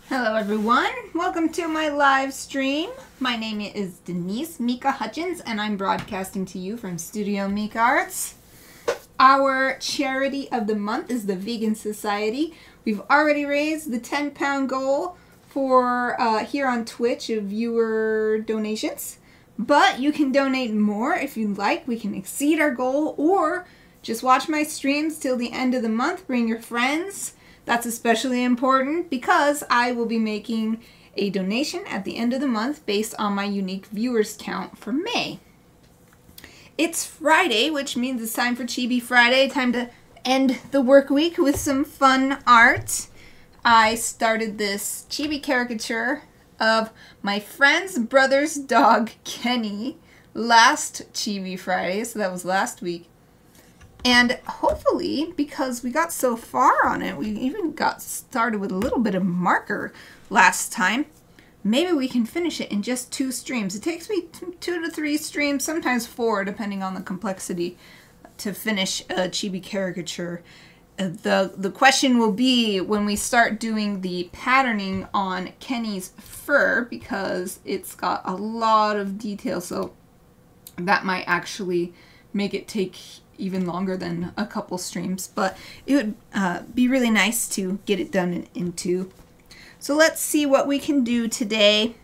Hello everyone, welcome to my live stream. My name is Denise Hutchins and I'm broadcasting to you from Studio Mikarts. Our charity of the month is the Vegan Society. We've already raised the £10 goal for here on Twitch of viewer donations. But you can donate more if you'd like. We can exceed our goal, or just watch my streams till the end of the month. Bring your friends. That's especially important because I will be making a donation at the end of the month based on my unique viewers count for May. It's Friday, which means it's time for Chibi Friday. Time to end the work week with some fun art. I started this chibi caricature of my friend's brother's dog, Kenny, last Chibi Friday, so that was last week. And hopefully, because we got so far on it, we even got started with a little bit of marker last time, maybe we can finish it in just 2 streams. It takes me 2 to 3 streams, sometimes 4, depending on the complexity, to finish a chibi caricature. The question will be when we start doing the patterning on Kenny's fur, because it's got a lot of detail, so that might actually make it take even longer than a couple streams, but it would be really nice to get it done in 2. So let's see what we can do today.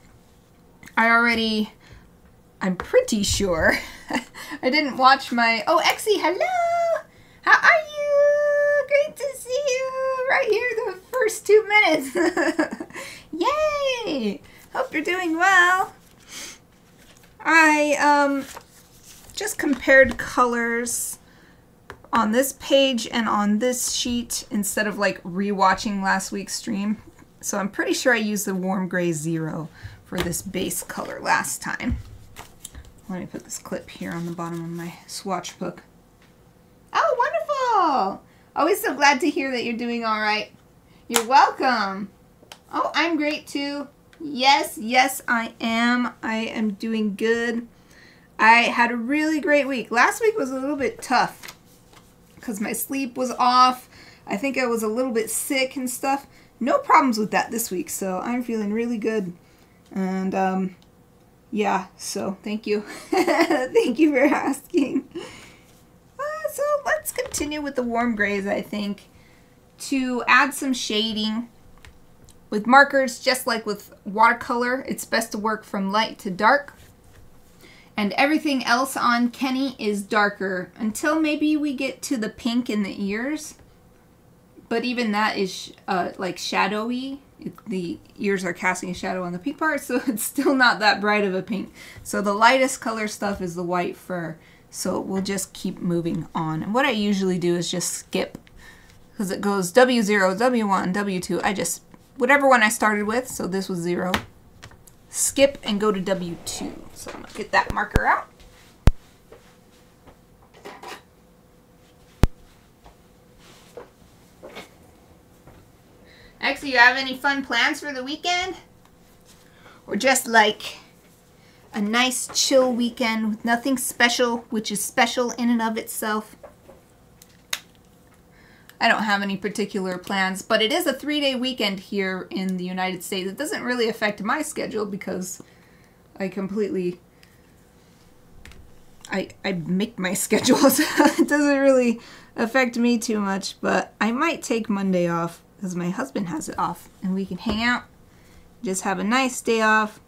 I'm pretty sure I didn't watch my, oh, Exie, hello! How are you? Great to see you right here the first 2 minutes. Yay! Hope you're doing well. I just compared colors on this page and on this sheet instead of like rewatching last week's stream. So I'm pretty sure I used the warm gray 0 for this base color last time. Let me put this clip here on the bottom of my swatch book. Oh, wonderful! Always so glad to hear that you're doing all right. You're welcome. Oh, I'm great too. Yes, yes, I am. I am doing good. I had a really great week. Last week was a little bit tough because my sleep was off. I think I was a little bit sick and stuff. No problems with that this week, so I'm feeling really good. And yeah, so thank you. Thank you for asking. So let's continue with the warm grays, I think, to add some shading. With markers, just like with watercolor, it's best to work from light to dark. And everything else on Kenny is darker until maybe we get to the pink in the ears. But even that is like shadowy. The ears are casting a shadow on the pink part, so it's still not that bright of a pink. So the lightest color stuff is the white fur. So we'll just keep moving on. And what I usually do is just skip, because it goes W0, W1, W2. I just, whatever one I started with, so this was 0. Skip and go to W2. So I'm going to get that marker out. Actually, you have any fun plans for the weekend? Or just like a nice chill weekend with nothing special, which is special in and of itself? I don't have any particular plans, but it is a 3-day weekend here in the United States. It doesn't really affect my schedule because I completely, I make my schedule, so it doesn't really affect me too much, but I might take Monday off because my husband has it off and we can hang out, just have a nice day off,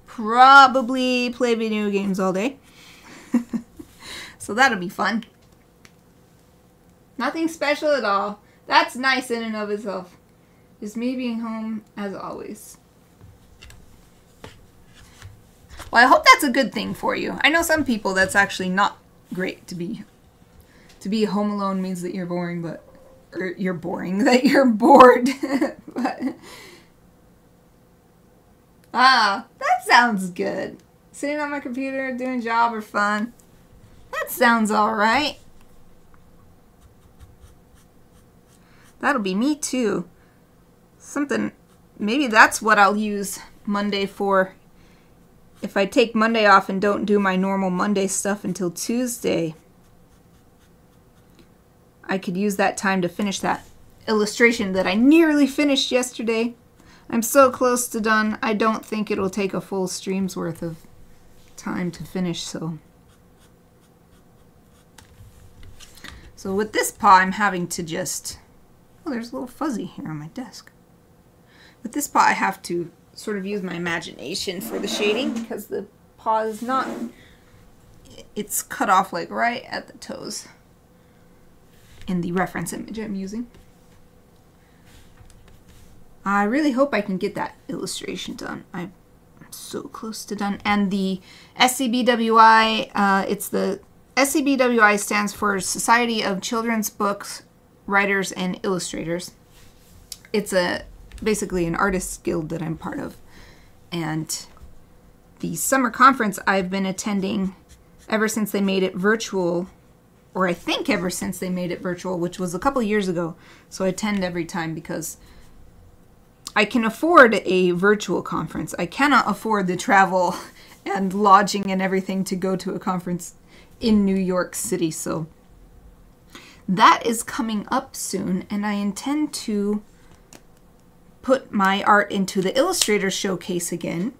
probably play video games all day. So that'll be fun. Nothing special at all. That's nice in and of itself. Just me being home as always. Well, I hope that's a good thing for you. I know some people that's actually not great to be. To be home alone means that you're boring, but or you're boring, that you're bored. But that sounds good. Sitting on my computer, doing job or fun. That sounds all right. That'll be me too. Something, maybe that's what I'll use Monday for. If I take Monday off and don't do my normal Monday stuff until Tuesday, I could use that time to finish that illustration that I nearly finished yesterday. I'm so close to done. I don't think it'll take a full stream's worth of time to finish, so with this paw, I'm having to just... Oh, there's a little fuzzy here on my desk. With this paw, I have to sort of use my imagination for the shading because the paw is not... It's cut off like right at the toes in the reference image I'm using. I really hope I can get that illustration done. I'm so close to done. And the SCBWI, it's the SCBWI stands for Society of Children's Books Writers and Illustrators. It's basically an artists guild that I'm part of. And the summer conference I've been attending ever since they made it virtual, or I think ever since they made it virtual, which was a couple years ago. So I attend every time because I can afford a virtual conference. I cannot afford the travel and lodging and everything to go to a conference in New York City. So that is coming up soon, and I intend to put my art into the Illustrator Showcase again.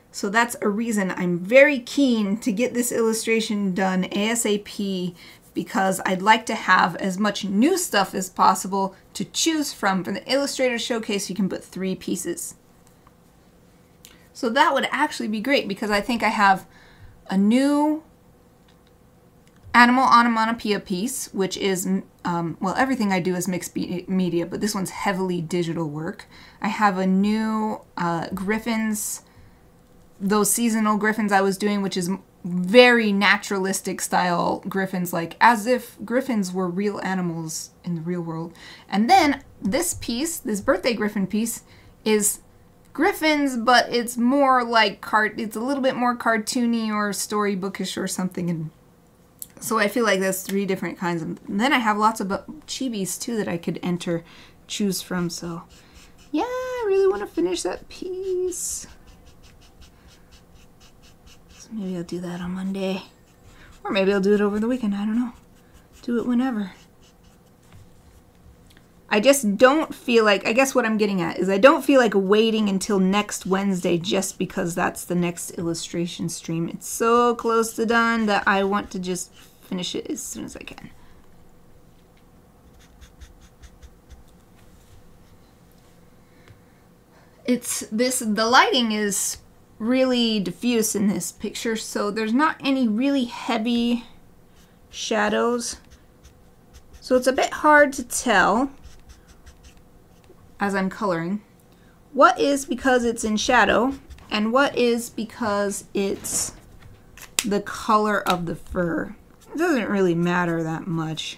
So that's a reason I'm very keen to get this illustration done ASAP, because I'd like to have as much new stuff as possible to choose from. For the Illustrator Showcase, you can put 3 pieces. So that would actually be great, because I think I have a new animal onomatopoeia piece, which is, well, everything I do is mixed media, but this one's heavily digital work. I have a new Griffins, those seasonal Griffins I was doing, which is very naturalistic style Griffins, like as if Griffins were real animals in the real world. And then this piece, this birthday Griffin piece, is Griffins, but it's more like it's a little bit more cartoony or storybookish or something. And so I feel like that's 3 different kinds of. And then I have lots of Chibis too that I could choose from. So yeah, I really want to finish that piece. Maybe I'll do that on Monday. Or maybe I'll do it over the weekend. I don't know. Do it whenever. I just don't feel like... I guess what I'm getting at is I don't feel like waiting until next Wednesday just because that's the next illustration stream. It's so close to done that I want to just finish it as soon as I can. The lighting is really diffuse in this picture, so there's not any really heavy shadows, so it's a bit hard to tell as I'm coloring what is because it's in shadow and what is because it's the color of the fur. It doesn't really matter that much,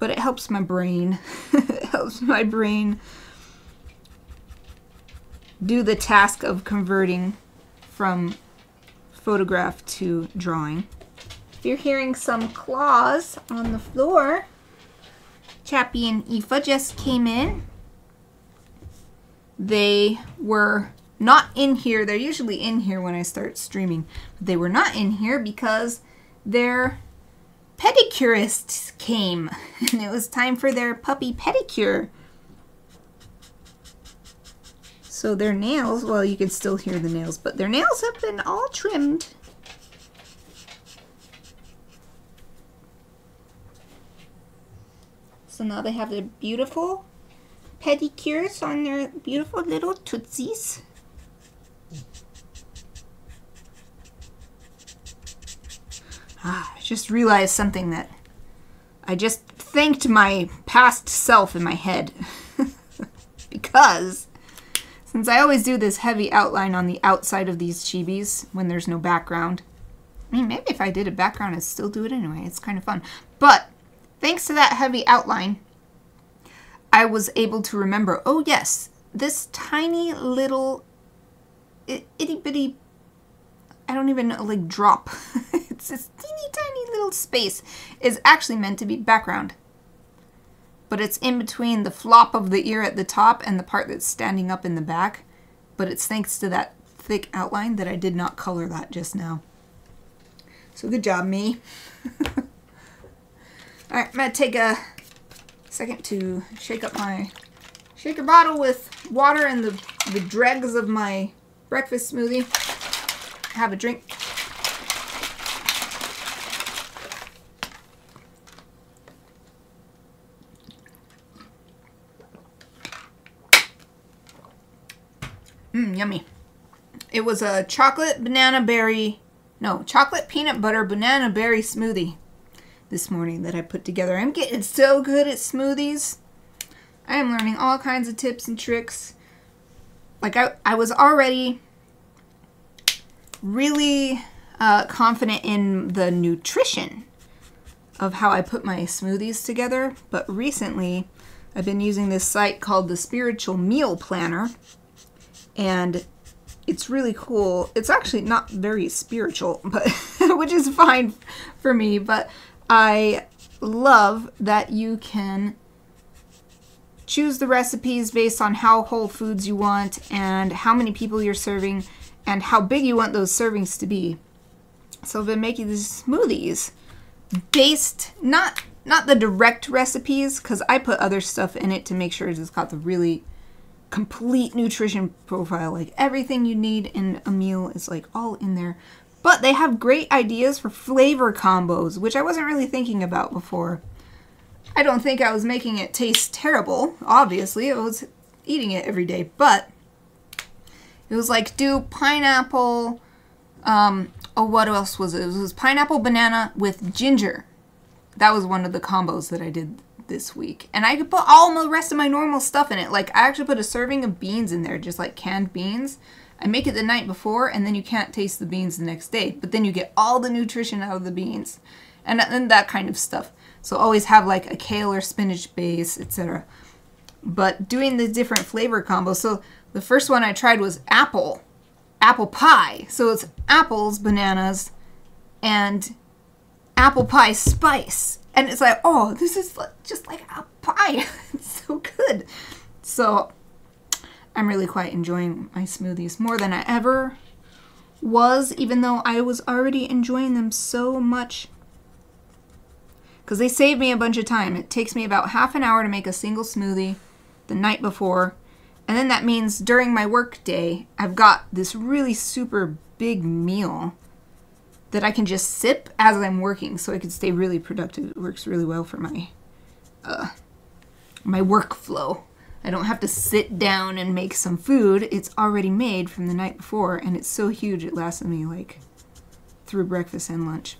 but it helps my brain. It helps my brain do the task of converting from photograph to drawing. If you're hearing some claws on the floor, Chappie and Aoife just came in. They were not in here. They're usually in here when I start streaming. But they were not in here because their pedicurists came and it was time for their puppy pedicure. So their nails, well, you can still hear the nails, but their nails have been all trimmed. So now they have their beautiful pedicures on their beautiful little tootsies. I just realized something that I just thanked my past self in my head. Because since I always do this heavy outline on the outside of these chibis when there's no background. I mean, maybe if I did a background, I'd still do it anyway. It's kind of fun. But thanks to that heavy outline, I was able to remember, oh yes, this tiny little itty bitty, I don't even know, like drop. It's this teeny tiny little space is actually meant to be background. But it's in between the flop of the ear at the top and the part that's standing up in the back. But it's thanks to that thick outline that I did not color that just now. So good job, me. Alright, I'm going to take a second to shake up my shaker bottle with water and the dregs of my breakfast smoothie. Have a drink. Yummy. It was a chocolate peanut butter banana berry smoothie this morning that I put together. I'm getting so good at smoothies. I am learning all kinds of tips and tricks. Like I was already really confident in the nutrition of how I put my smoothies together, but recently I've been using this site called the Spiritual Meal Planner, and it's really cool. It's actually not very spiritual, but which is fine for me, but I love that you can choose the recipes based on how whole foods you want and how many people you're serving and how big you want those servings to be. So I've been making these smoothies based, not the direct recipes, because I put other stuff in it to make sure it's got the really complete nutrition profile. Like everything you need in a meal is like all in there. But they have great ideas for flavor combos, which I wasn't really thinking about before. I don't think I was making it taste terrible. Obviously, I was eating it every day, but it was like do pineapple, what else was it? It was pineapple banana with ginger. That was one of the combos that I did this week. And I could put all the rest of my normal stuff in it. Like I actually put a serving of beans in there, just like canned beans. I make it the night before and then you can't taste the beans the next day, but then you get all the nutrition out of the beans and that kind of stuff. So always have like a kale or spinach base, etc. But doing the different flavor combos. So the first one I tried was apple pie. So it's apples, bananas, and apple pie spice. And it's like, oh, this is just like a pie. It's so good. So I'm really quite enjoying my smoothies more than I ever was, even though I was already enjoying them so much. Because they save me a bunch of time. It takes me about half an hour to make a single smoothie the night before. And then that means during my work day, I've got this really super big meal that I can just sip as I'm working so I can stay really productive. It works really well for my my workflow. I don't have to sit down and make some food. It's already made from the night before, and it's so huge it lasted me like through breakfast and lunch.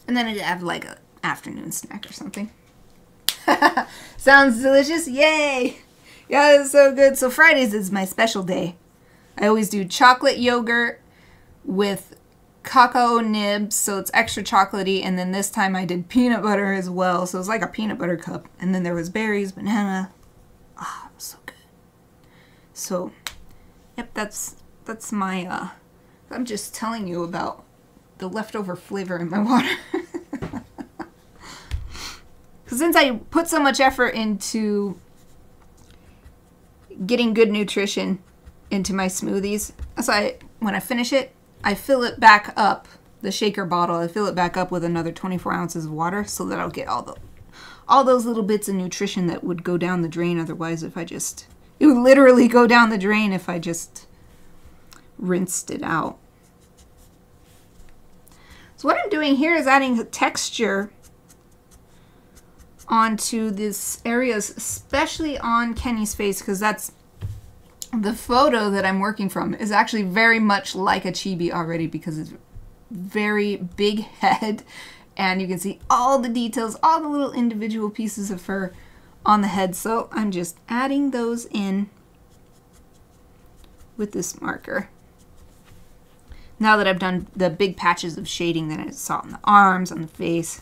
And then I'd have like an afternoon snack or something. Sounds delicious. Yay! Yeah, it's so good. So Fridays is my special day. I always do chocolate yogurt with cacao nibs, so it's extra chocolatey, and then this time I did peanut butter as well, so it's like a peanut butter cup. And then there was berries, banana. Ah, it was so good. So, yep, that's my, I'm just telling you about the leftover flavor in my water. Because since I put so much effort into getting good nutrition into my smoothies, so when I finish it, I fill it back up, the shaker bottle, I fill it back up with another 24 ounces of water so that I'll get all those little bits of nutrition that would go down the drain otherwise it would literally go down the drain if I just rinsed it out. So what I'm doing here is adding texture onto this areas, especially on Kenny's face, because that's the photo that I'm working from is actually very much like a chibi already because it's very big head and you can see all the details, all the little individual pieces of fur on the head. So I'm just adding those in with this marker. Now that I've done the big patches of shading that I saw on the arms, on the face.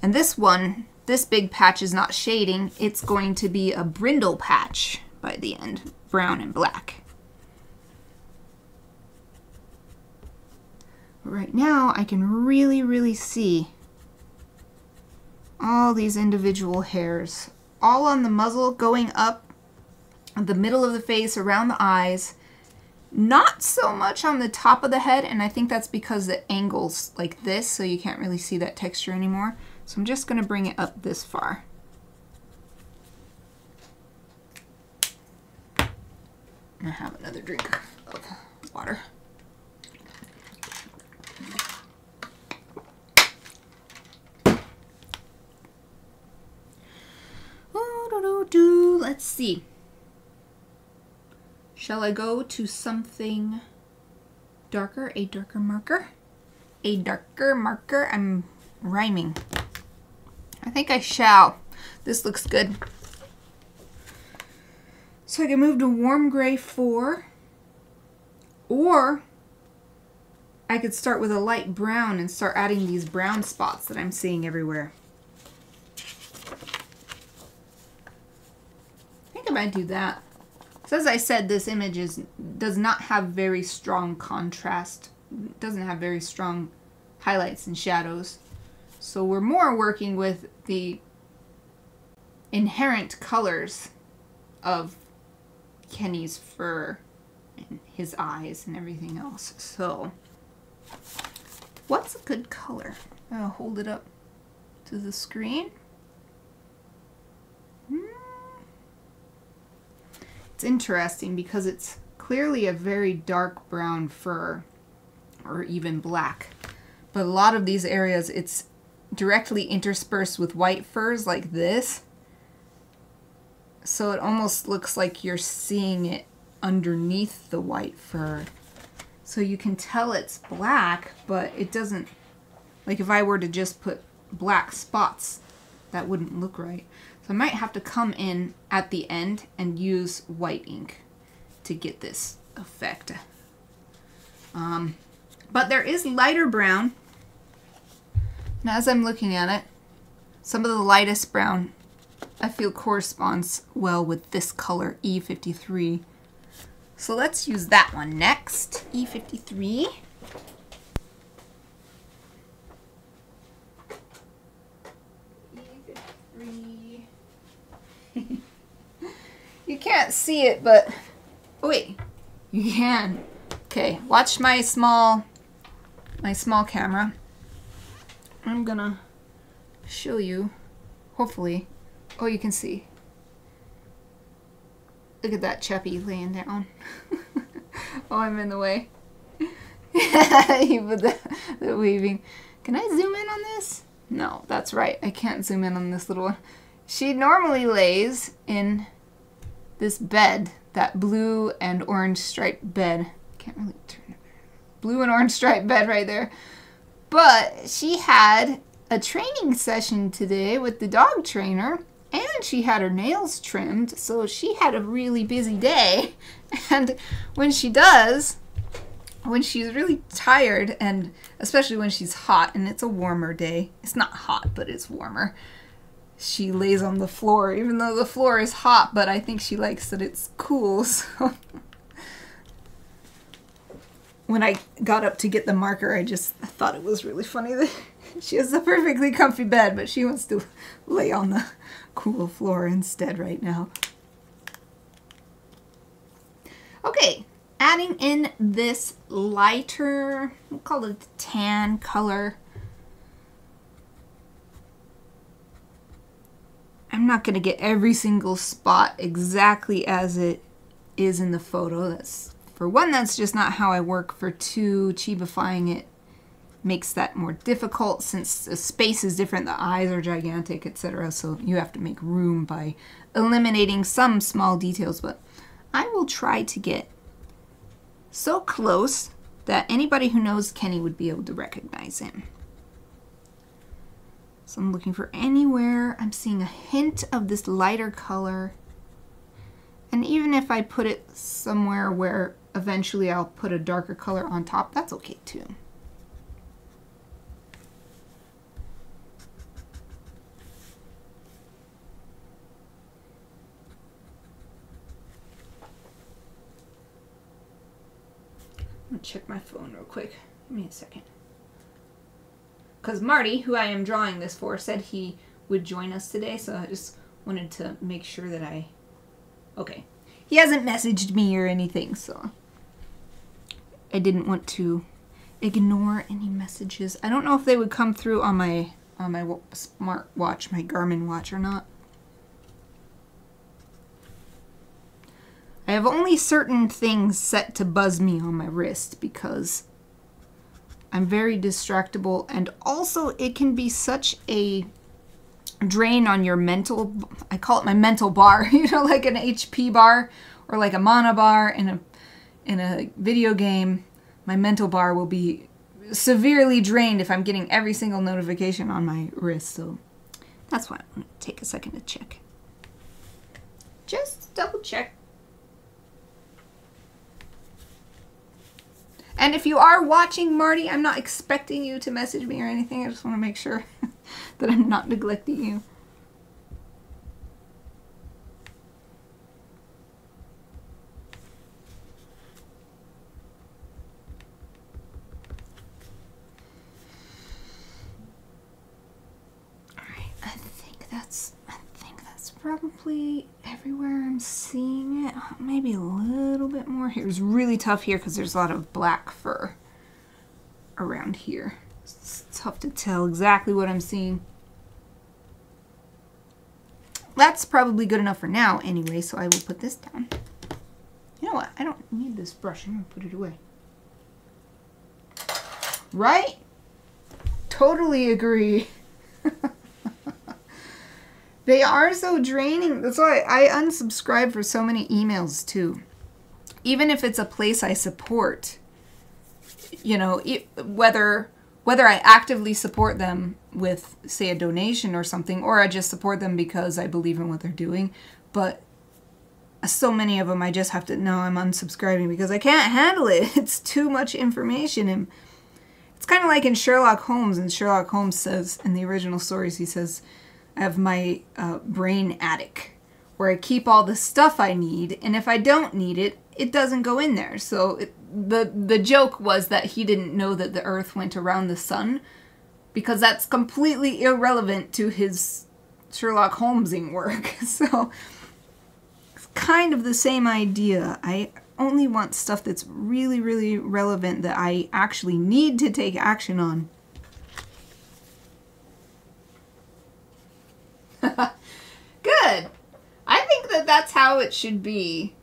And this big patch is not shading, it's going to be a brindle patch by the end, brown and black. Right now I can really see all these individual hairs, all on the muzzle, going up the middle of the face, around the eyes, not so much on the top of the head, and I think that's because the angle's like this, so you can't really see that texture anymore. So I'm just going to bring it up this far. I'm gonna have another drink of water. Let's see. Shall I go to something darker? A darker marker? A darker marker? I'm rhyming. I think I shall. This looks good. So I can move to warm gray 4, or I could start with a light brown and start adding these brown spots that I'm seeing everywhere. I think I might do that. So as I said, this image does not have very strong contrast. It doesn't have very strong highlights and shadows. So we're more working with the inherent colors of Kenny's fur and his eyes and everything else. So what's a good color? I'll hold it up to the screen. It's interesting because it's clearly a very dark brown fur, or even black. But a lot of these areas, it's directly interspersed with white furs like this. So it almost looks like you're seeing it underneath the white fur. So you can tell it's black, but it doesn't, like if I were to just put black spots, that wouldn't look right. So I might have to come in at the end and use white ink to get this effect. But there is lighter brown. And as I'm looking at it, some of the lightest brown I feel corresponds well with this color, E53. So let's use that one next, E53. You can't see it, but oh wait, you can. Okay, watch my small camera. I'm gonna show you, hopefully. Oh, you can see. Look at that chappy laying down. Oh, I'm in the way. With the weaving. Can I zoom in on this? No, that's right. I can't zoom in on this little one. She normally lays in this bed, that blue and orange striped bed. Can't really turn it. Blue and orange striped bed right there. But she had a training session today with the dog trainer, and she had her nails trimmed, so she had a really busy day. And when she does, when she's really tired, and especially when she's hot, and it's a warmer day, it's not hot, but it's warmer, she lays on the floor, even though the floor is hot, but I think she likes that it's cool. So when I got up to get the marker, I just thought it was really funny that she has a perfectly comfy bed, but she wants to lay on the cool floor instead right now. Okay, adding in this lighter, we'll call it tan color. I'm not going to get every single spot exactly as it is in the photo. That's, for one, that's just not how I work. For two, Chibifying it makes that more difficult since the space is different, the eyes are gigantic, etc. So you have to make room by eliminating some small details, but I will try to get so close that anybody who knows Kenny would be able to recognize him. So I'm looking for anywhere I'm seeing a hint of this lighter color. And even if I put it somewhere where eventually I'll put a darker color on top, that's okay too. I'm gonna check my phone real quick. Give me a second. Because Marty, who I am drawing this for, said he would join us today, so I just wanted to make sure that I... Okay. He hasn't messaged me or anything, so I didn't want to ignore any messages. I don't know if they would come through on my smart watch, my Garmin watch, or not. I have only certain things set to buzz me on my wrist because I'm very distractible, and also it can be such a drain on your mental, I call it my mental bar, you know, like an HP bar or like a mana bar in a video game. My mental bar will be severely drained if I'm getting every single notification on my wrist, so that's why I'm going to take a second to check. Just double check. And if you are watching, Marty, I'm not expecting you to message me or anything. I just want to make sure that I'm not neglecting you. Alright, I think that's probably everywhere I'm seeing it. Maybe a little bit more here. It's really tough here because there's a lot of black fur around here. It's tough to tell exactly what I'm seeing. That's probably good enough for now anyway, so I will put this down. You know what? I don't need this brush. I'm going to put it away. Right? Totally agree. They are so draining. That's why I unsubscribe for so many emails too. Even if it's a place I support, you know, whether I actively support them with, say, a donation or something, or I just support them because I believe in what they're doing. But so many of them I just have to, no, I'm unsubscribing because I can't handle it. It's too much information. And it's kind of like in Sherlock Holmes. And Sherlock Holmes says, in the original stories, he says, I have my brain attic where I keep all the stuff I need, and if I don't need it, it doesn't go in there. So the joke was that he didn't know that the Earth went around the sun, because that's completely irrelevant to his Sherlock Holmesing work. So it's kind of the same idea. I only want stuff that's really, really relevant that I actually need to take action on. Good. I think that that's how it should be.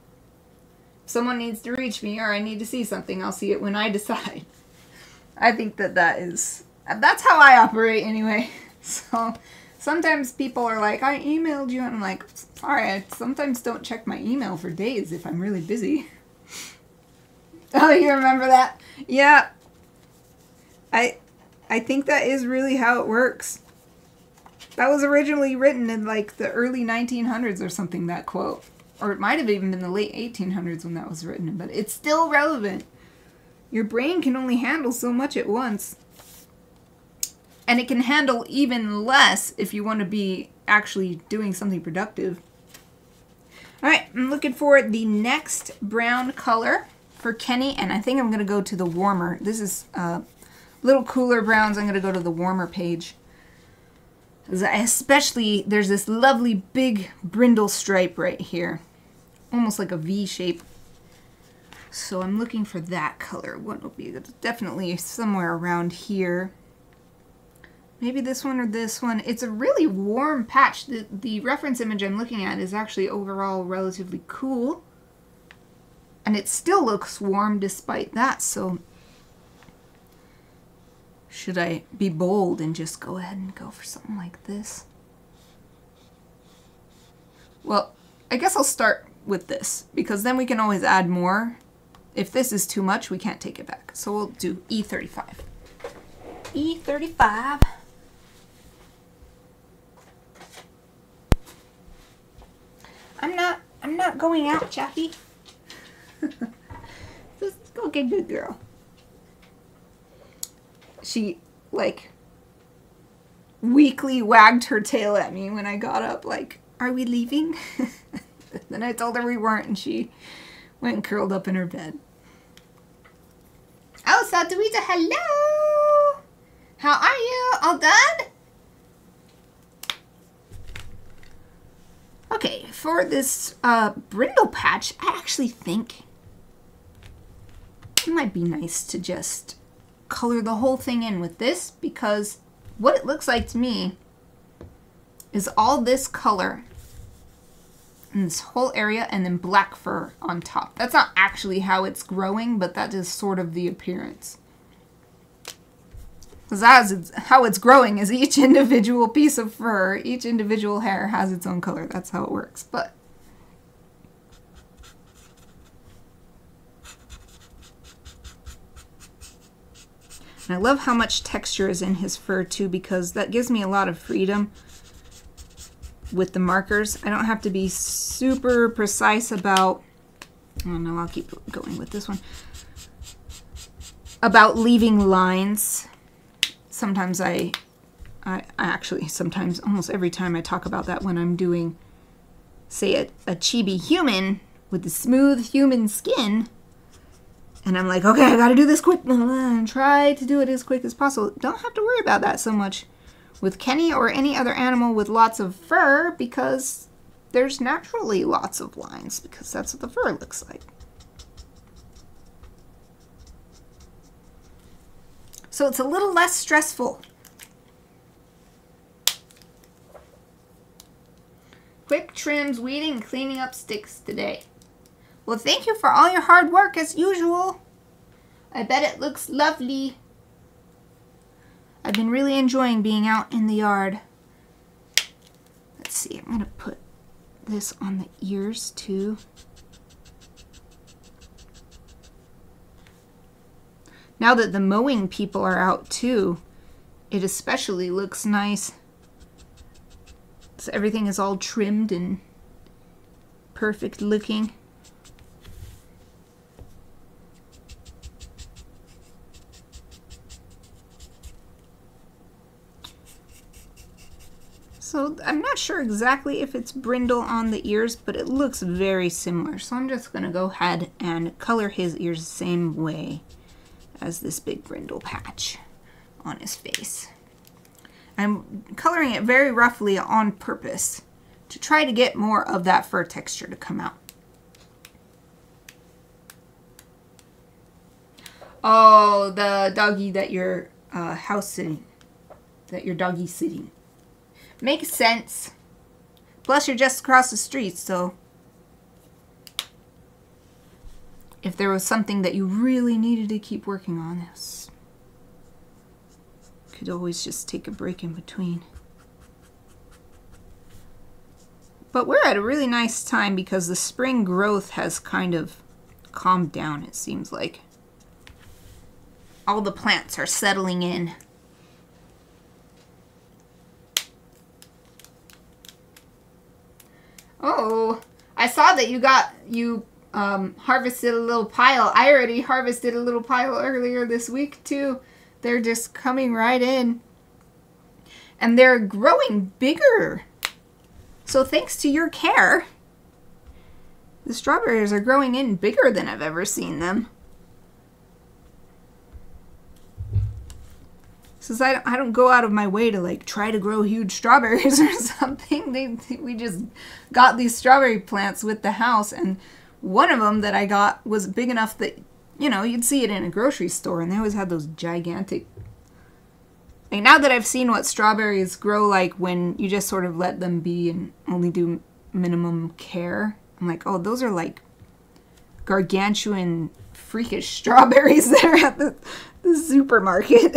If someone needs to reach me or I need to see something, I'll see it when I decide. I think that that's how I operate anyway. So sometimes people are like, I emailed you, and I'm like, sorry, I sometimes don't check my email for days if I'm really busy. Oh, you remember that? Yeah. I think that is really how it works. That was originally written in like the early 1900s or something, that quote. Or it might have even been the late 1800s when that was written, but it's still relevant. Your brain can only handle so much at once. And it can handle even less if you want to be actually doing something productive. Alright, I'm looking for the next brown color for Kenny, and I think I'm going to go to the warmer. This is little cooler browns. I'm going to go to the warmer page. Especially, there's this lovely big brindle stripe right here. Almost like a V shape. So I'm looking for that color. What will be? It's definitely somewhere around here. Maybe this one or this one. It's a really warm patch. The reference image I'm looking at is actually overall relatively cool. And it still looks warm despite that, so should I be bold and just go ahead and go for something like this? Well, I guess I'll start with this, because then we can always add more. If this is too much, we can't take it back. So we'll do E35. E35. I'm not going out, Chappie. Just go get a good girl. She, like, weakly wagged her tail at me when I got up, like, are we leaving? Then I told her we weren't, and she went and curled up in her bed. Oh, Satuita, hello! How are you? All done? Okay, for this brindle patch, I actually think it might be nice to just color the whole thing in with this, because what it looks like to me is all this color in this whole area, and then black fur on top. That's not actually how it's growing, but that is sort of the appearance. Because how it's growing is each individual piece of fur, each individual hair has its own color. That's how it works. But and I love how much texture is in his fur too, because that gives me a lot of freedom with the markers. I don't have to be super precise about, oh no, I'll keep going with this one, about leaving lines. Sometimes I actually, sometimes, almost every time I talk about that when I'm doing, say, a chibi human with the smooth human skin, and I'm like, okay, I gotta do this quick, and try to do it as quick as possible. Don't have to worry about that so much with Kenny or any other animal with lots of fur, because there's naturally lots of lines, because that's what the fur looks like. So it's a little less stressful. Quick trims, weeding, and cleaning up sticks today. Well, thank you for all your hard work as usual. I bet it looks lovely. I've been really enjoying being out in the yard. Let's see, I'm gonna put this on the ears too. Now that the mowing people are out too, it especially looks nice. So everything is all trimmed and perfect looking. So I'm not sure exactly if it's brindle on the ears, but it looks very similar. So I'm just gonna go ahead and color his ears the same way as this big brindle patch on his face. I'm coloring it very roughly on purpose to try to get more of that fur texture to come out. Oh, the doggy that you're house sitting, that your doggy's sitting. Makes sense. Plus you're just across the street, so if there was something that you really needed to keep working on, this could always just take a break in between. But we're at a really nice time because the spring growth has kind of calmed down, it seems like. All the plants are settling in. Oh, I saw that you harvested a little pile. I already harvested a little pile earlier this week too. They're just coming right in. And they're growing bigger. So thanks to your care, the strawberries are growing in bigger than I've ever seen them. Since I don't go out of my way to like try to grow huge strawberries or something. We just got these strawberry plants with the house, and one of them that I got was big enough that, you know, you'd see it in a grocery store, and they always had those gigantic. Like, now that I've seen what strawberries grow like when you just sort of let them be and only do minimum care, I'm like, oh, those are like gargantuan, freakish strawberries that are at the supermarket.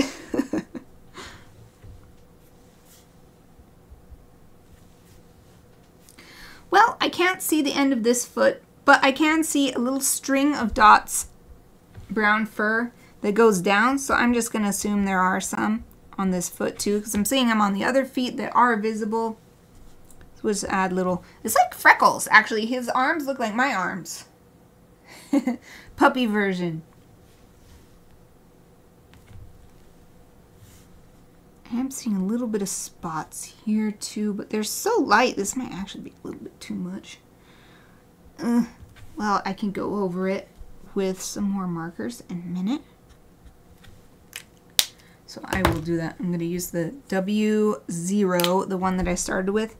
Well, I can't see the end of this foot, but I can see a little string of dots, brown fur, that goes down. So I'm just going to assume there are some on this foot too, because I'm seeing them on the other feet that are visible. So we'll just add little, it's like freckles, actually. His arms look like my arms. Puppy version. I am seeing a little bit of spots here too, but they're so light, this might actually be a little bit too much. Well, I can go over it with some more markers in a minute. So I will do that. I'm going to use the W0, the one that I started with,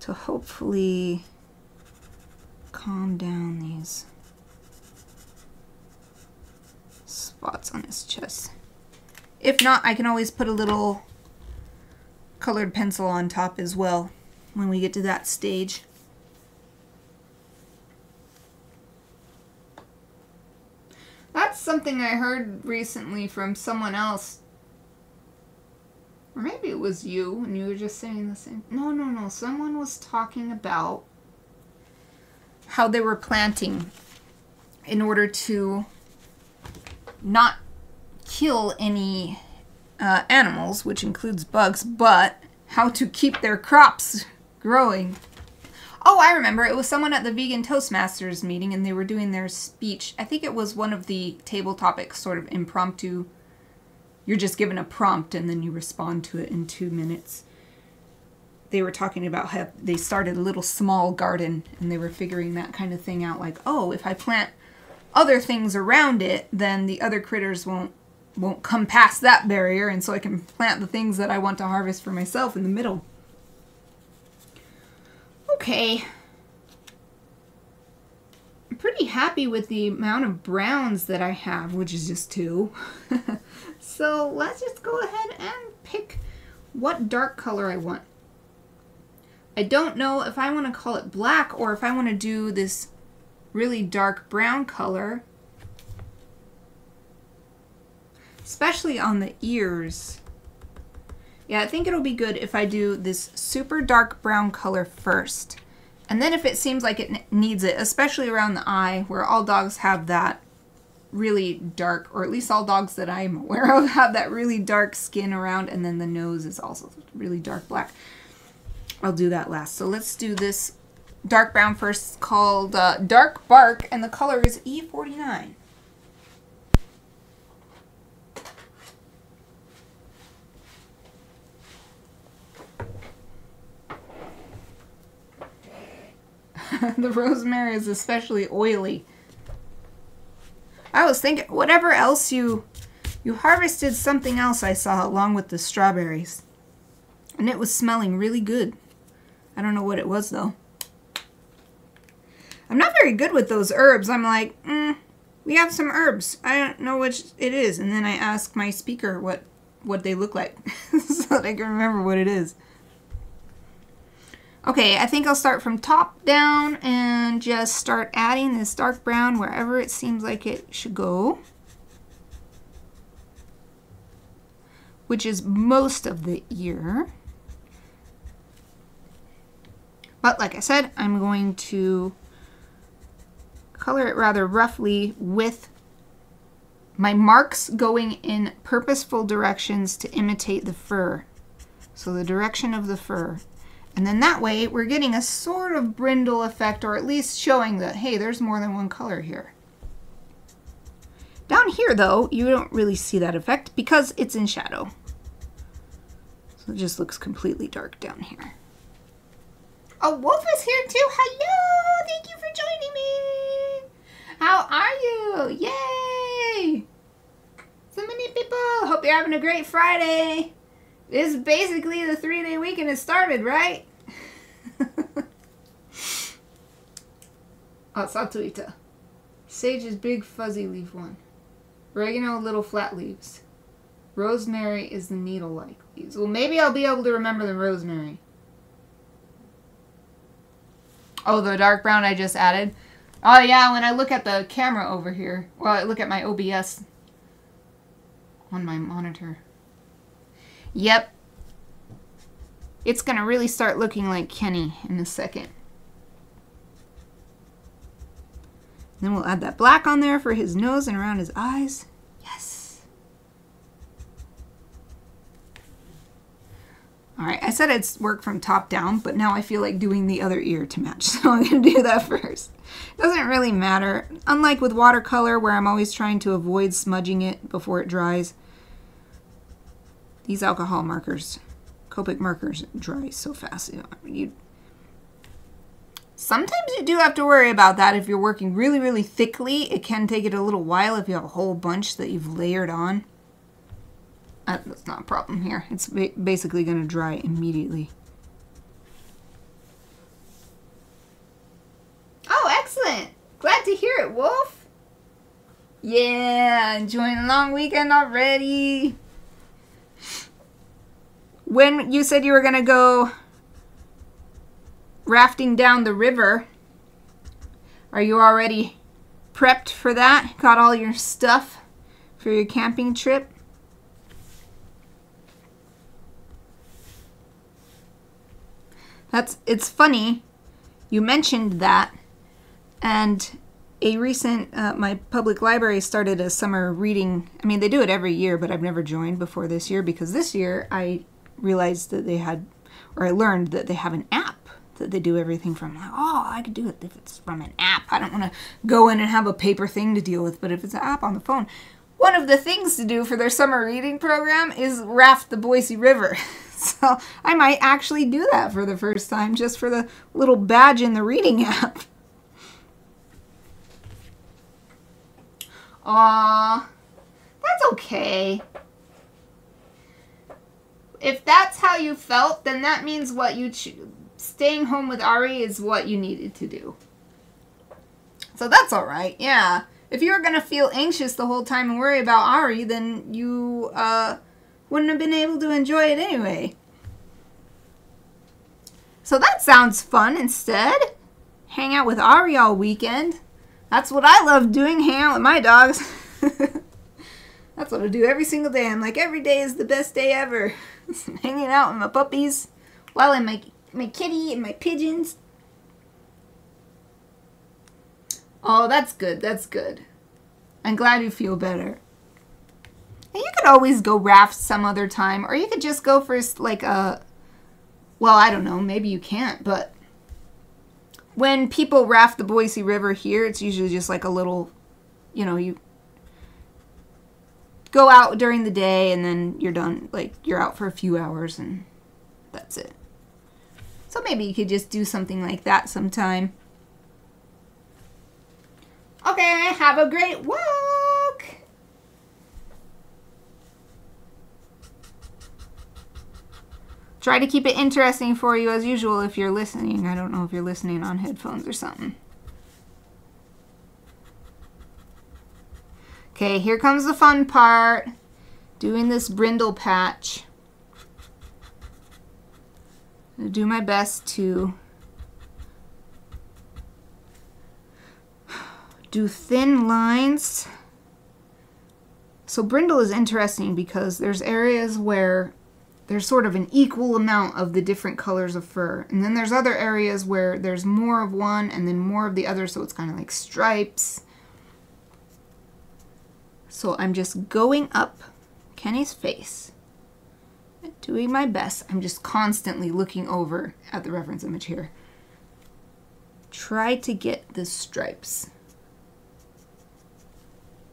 to hopefully calm down these spots on his chest. If not, I can always put a little colored pencil on top as well when we get to that stage. something I heard recently from someone else. Or maybe it was you, and you were just saying the same. No. Someone was talking about how they were planting in order to not kill any animals, which includes bugs, but how to keep their crops growing. Oh, I remember. It was someone at the Vegan Toastmasters meeting, and they were doing their speech. I think it was one of the table topics, sort of impromptu. You're just given a prompt, and then you respond to it in 2 minutes. They were talking about how they started a little small garden, and they were figuring that kind of thing out. Like, oh, if I plant other things around it, then the other critters won't come past that barrier, and so I can plant the things that I want to harvest for myself in the middle. Okay. I'm pretty happy with the amount of browns that I have, which is just 2. So let's just go ahead and pick what dark color I want. I don't know if I want to call it black or if I want to do this really dark brown color. Especially on the ears. Yeah, I think it'll be good if I do this super dark brown color first. And then if it seems like it needs it, especially around the eye, where all dogs have that really dark, or at least all dogs that I'm aware of have that really dark skin around, and then the nose is also really dark black. I'll do that last. So let's do this dark brown first, called Dark Bark, and the color is E49. The rosemary is especially oily. I was thinking, whatever else you harvested something else I saw along with the strawberries. And it was smelling really good. I don't know what it was though. I'm not very good with those herbs. I'm like, we have some herbs. I don't know which it is. And then I ask my speaker what they look like so that I can remember what it is. Okay, I think I'll start from top down and just start adding this dark brown wherever it seems like it should go. Which is most of the ear. But like I said, I'm going to color it rather roughly with my marks going in purposeful directions to imitate the fur. So the direction of the fur. And then that way we're getting a sort of brindle effect, or at least showing that, hey, there's more than one color here. Down here though, you don't really see that effect because it's in shadow. So it just looks completely dark down here. Oh, Wolf is here too. Hello! Thank you for joining me! How are you? Yay! So many people! Hope you're having a great Friday! This is basically the 3-day weekend has started, right? Oh, Satuita. Sage is big fuzzy leaf one. Oregano, little flat leaves. Rosemary is the needle-like leaves. Well, maybe I'll be able to remember the rosemary. Oh, the dark brown I just added. Oh yeah, when I look at the camera over here. Well, I look at my OBS on my monitor. Yep. It's going to really start looking like Kenny in a second. Then we'll add that black on there for his nose and around his eyes. Yes. Alright, I said I'd work from top down, but now I feel like doing the other ear to match. So I'm going to do that first. Doesn't really matter. Unlike with watercolor, where I'm always trying to avoid smudging it before it dries. These alcohol markers, Copic markers, dry so fast. Sometimes you do have to worry about that if you're working really, really thickly. It can take it a little while if you have a whole bunch that you've layered on. That's not a problem here. It's basically going to dry immediately. Oh, excellent. Glad to hear it, Wolf. Yeah, enjoying a long weekend already. When you said you were going to go rafting down the river, are you already prepped for that? Got all your stuff for your camping trip? It's funny you mentioned that, and a recent, my public library started a summer reading. I mean, they do it every year, but I've never joined before this year, because this year I realized that they had, or I learned that they have an app that they do everything from. Like, oh, I could do it if it's from an app. I don't want to go in and have a paper thing to deal with, but if it's an app on the phone. One of the things to do for their summer reading program is raft the Boise River. So I might actually do that for the first time, just for the little badge in the reading app. Aw, that's okay. If that's how you felt, then that means what you staying home with Ari is what you needed to do. So that's all right. Yeah. If you were going to feel anxious the whole time and worry about Ari, then you wouldn't have been able to enjoy it anyway. So that sounds fun instead. Hang out with Ari all weekend. That's what I love doing, hang out with my dogs. That's what I do every single day. I'm like, every day is the best day ever. Hanging out with my puppies while I'm my kitty and my pigeons. Oh, that's good. That's good. I'm glad you feel better. And you could always go raft some other time, or you could just go for like a, well, I don't know, maybe you can't, but when people raft the Boise River here, it's usually just like a little, you know, you go out during the day and then you're done. Like, you're out for a few hours and that's it. So maybe you could just do something like that sometime. Okay, have a great walk. Try to keep it interesting for you as usual if you're listening. I don't know if you're listening on headphones or something. Okay, here comes the fun part. Doing this brindle patch. I'm gonna do my best to do thin lines. So brindle is interesting because there's areas where there's sort of an equal amount of the different colors of fur. And then there's other areas where there's more of one and then more of the other, so it's kind of like stripes. So I'm just going up Kenny's face, doing my best. I'm just constantly looking over at the reference image here. Try to get the stripes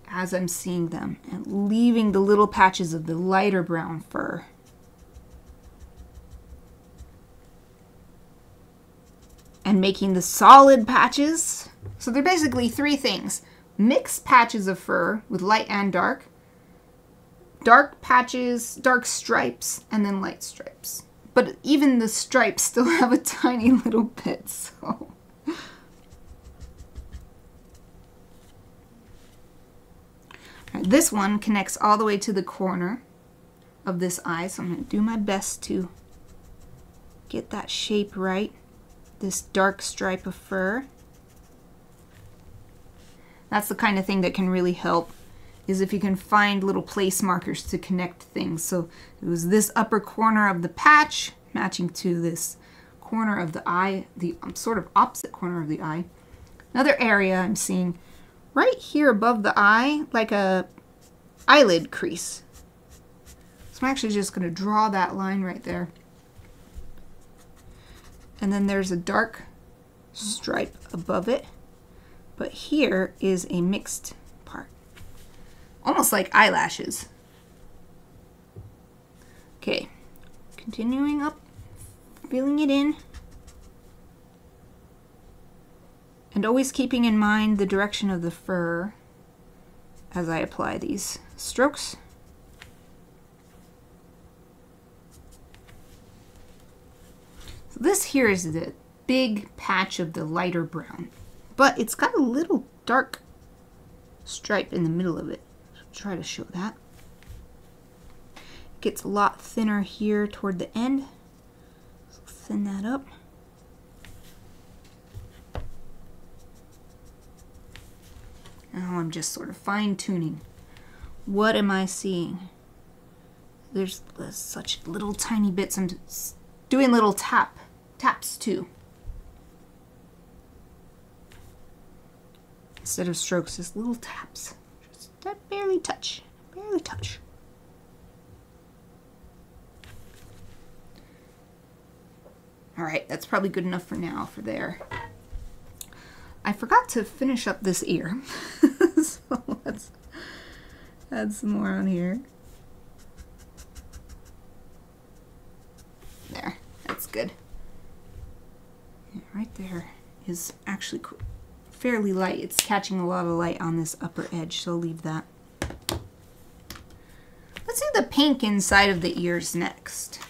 as I'm seeing them and leaving the little patches of the lighter brown fur. And making the solid patches. So they're basically three things. Mixed patches of fur with light and dark. Dark patches, dark stripes, and then light stripes. But even the stripes still have a tiny little bit, so. Right, this one connects all the way to the corner of this eye, so I'm going to do my best to get that shape right. This dark stripe of fur. That's the kind of thing that can really help, is if you can find little place markers to connect things. So it was this upper corner of the patch matching to this corner of the eye, the sort of opposite corner of the eye. Another area I'm seeing right here above the eye, like a eyelid crease. So I'm actually just going to draw that line right there. And then there's a dark stripe above it. But here is a mixed part. Almost like eyelashes. Okay, continuing up, filling it in. And always keeping in mind the direction of the fur as I apply these strokes. So this here is the big patch of the lighter brown. But it's got a little dark stripe in the middle of it. I'll try to show that. It gets a lot thinner here toward the end. So thin that up. Now I'm just sort of fine-tuning. What am I seeing? There's such little tiny bits. I'm just doing little taps too. Instead of strokes, just little taps. Just that barely touch. Barely touch. Alright, that's probably good enough for now, for there. I forgot to finish up this ear. So let's add some more on here. There, that's good. Yeah, right there is actually fairly light. It's catching a lot of light on this upper edge, so I'll leave that. Let's do the pink inside of the ears next.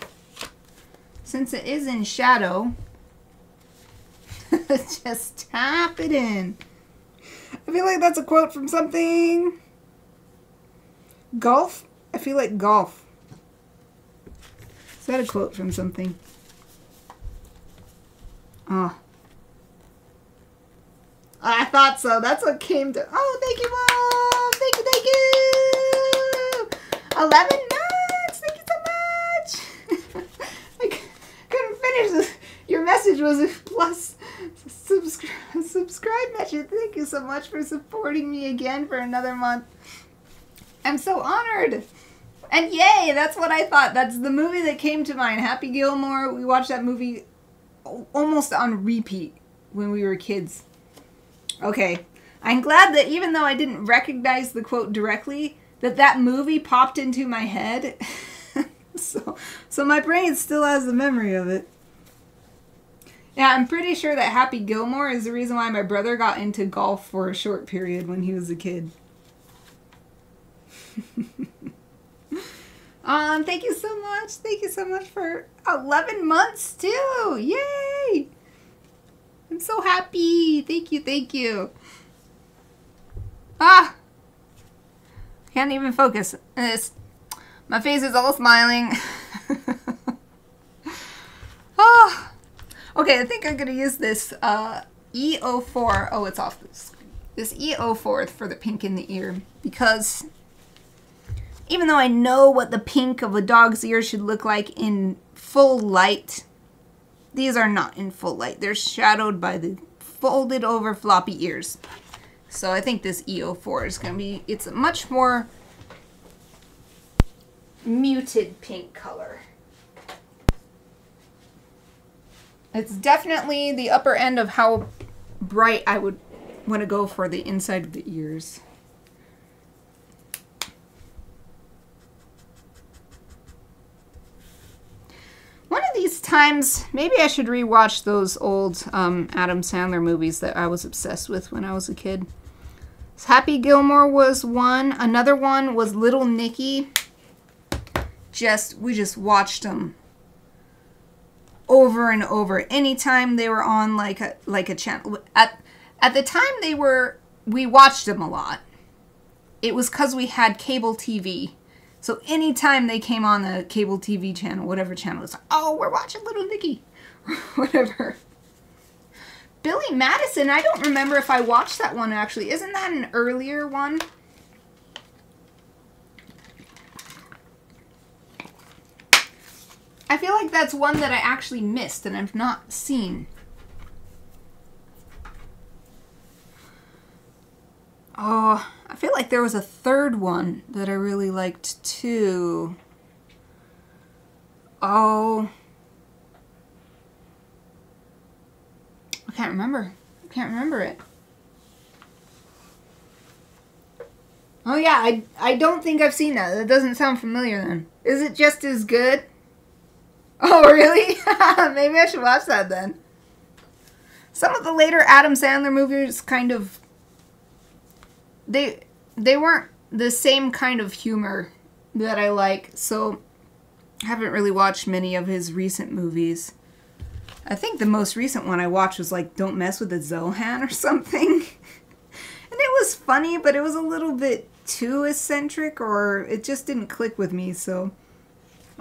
Since it is in shadow, just tap it in. I feel like that's a quote from something. Golf? I feel like golf. Is that a quote from something? Oh. I thought so. That's what came to... Oh, thank you, Mom! Thank you, thank you! 11 months! Thank you so much! I couldn't finish this. Your message was a plus subscribe message. Thank you so much for supporting me again for another month. I'm so honored. And yay, that's what I thought. That's the movie that came to mind. Happy Gilmore. We watched that movie almost on repeat when we were kids. Okay. I'm glad that even though I didn't recognize the quote directly, that movie popped into my head. So my brain still has the memory of it. Yeah, I'm pretty sure that Happy Gilmore is the reason why my brother got into golf for a short period when he was a kid. Thank you so much. Thank you so much for 11 months too. Yay! I'm so happy. Thank you, thank you. Ah! Can't even focus. My face is all smiling. Ah! Okay, I think I'm gonna use this E04. Oh, it's off the screen. This E04 for the pink in the ear, because even though I know what the pink of a dog's ear should look like in full light, these are not in full light. They're shadowed by the folded over floppy ears. So I think this E04 is gonna be, it's a much more muted pink color. It's definitely the upper end of how bright I would want to go for the inside of the ears. One of these times, maybe I should rewatch those old Adam Sandler movies that I was obsessed with when I was a kid. Happy Gilmore was one. Another one was Little Nicky. We just watched them over and over. Anytime they were on like a channel. At the time we watched them a lot. It was because we had cable TV. So anytime they came on the cable TV channel, whatever channel, it's like, oh, we're watching Little Nicky. Or whatever. Billy Madison, I don't remember if I watched that one actually. Isn't that an earlier one? I feel like that's one that I actually missed and I've not seen. Oh, I feel like there was a third one that I really liked too. Oh. I can't remember. I can't remember it. Oh yeah, I don't think I've seen that. That doesn't sound familiar then. Is it just as good? Oh, really? Maybe I should watch that then. Some of the later Adam Sandler movies kind of... They weren't the same kind of humor that I like, so I haven't really watched many of his recent movies. I think the most recent one I watched was like Don't Mess with the Zohan or something. And it was funny, but it was a little bit too eccentric, or it just didn't click with me, so...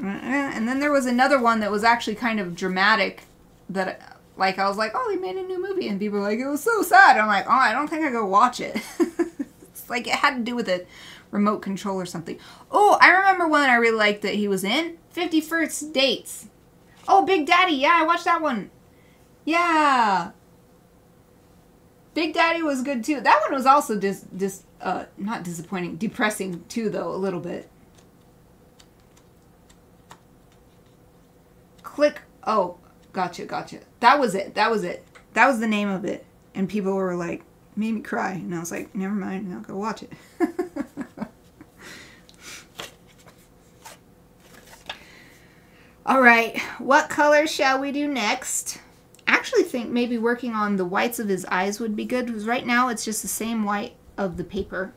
And then there was another one that was actually kind of dramatic that, like, I was like, oh, they made a new movie. And people were like, it was so sad. I'm like, oh, I don't think I go watch it. like it had to do with a remote control or something. Oh, I remember one I really liked that he was in. 50 First Dates. Oh, Big Daddy. Yeah, I watched that one. Yeah. Big Daddy was good too. That one was also not disappointing, depressing too though, a little bit. Click. Oh, gotcha. That was it. That was the name of it. And people were like, made me cry. And I was like, never mind, I'll go watch it. All right, what color shall we do next? I actually think maybe working on the whites of his eyes would be good, because right now it's just the same white of the paper.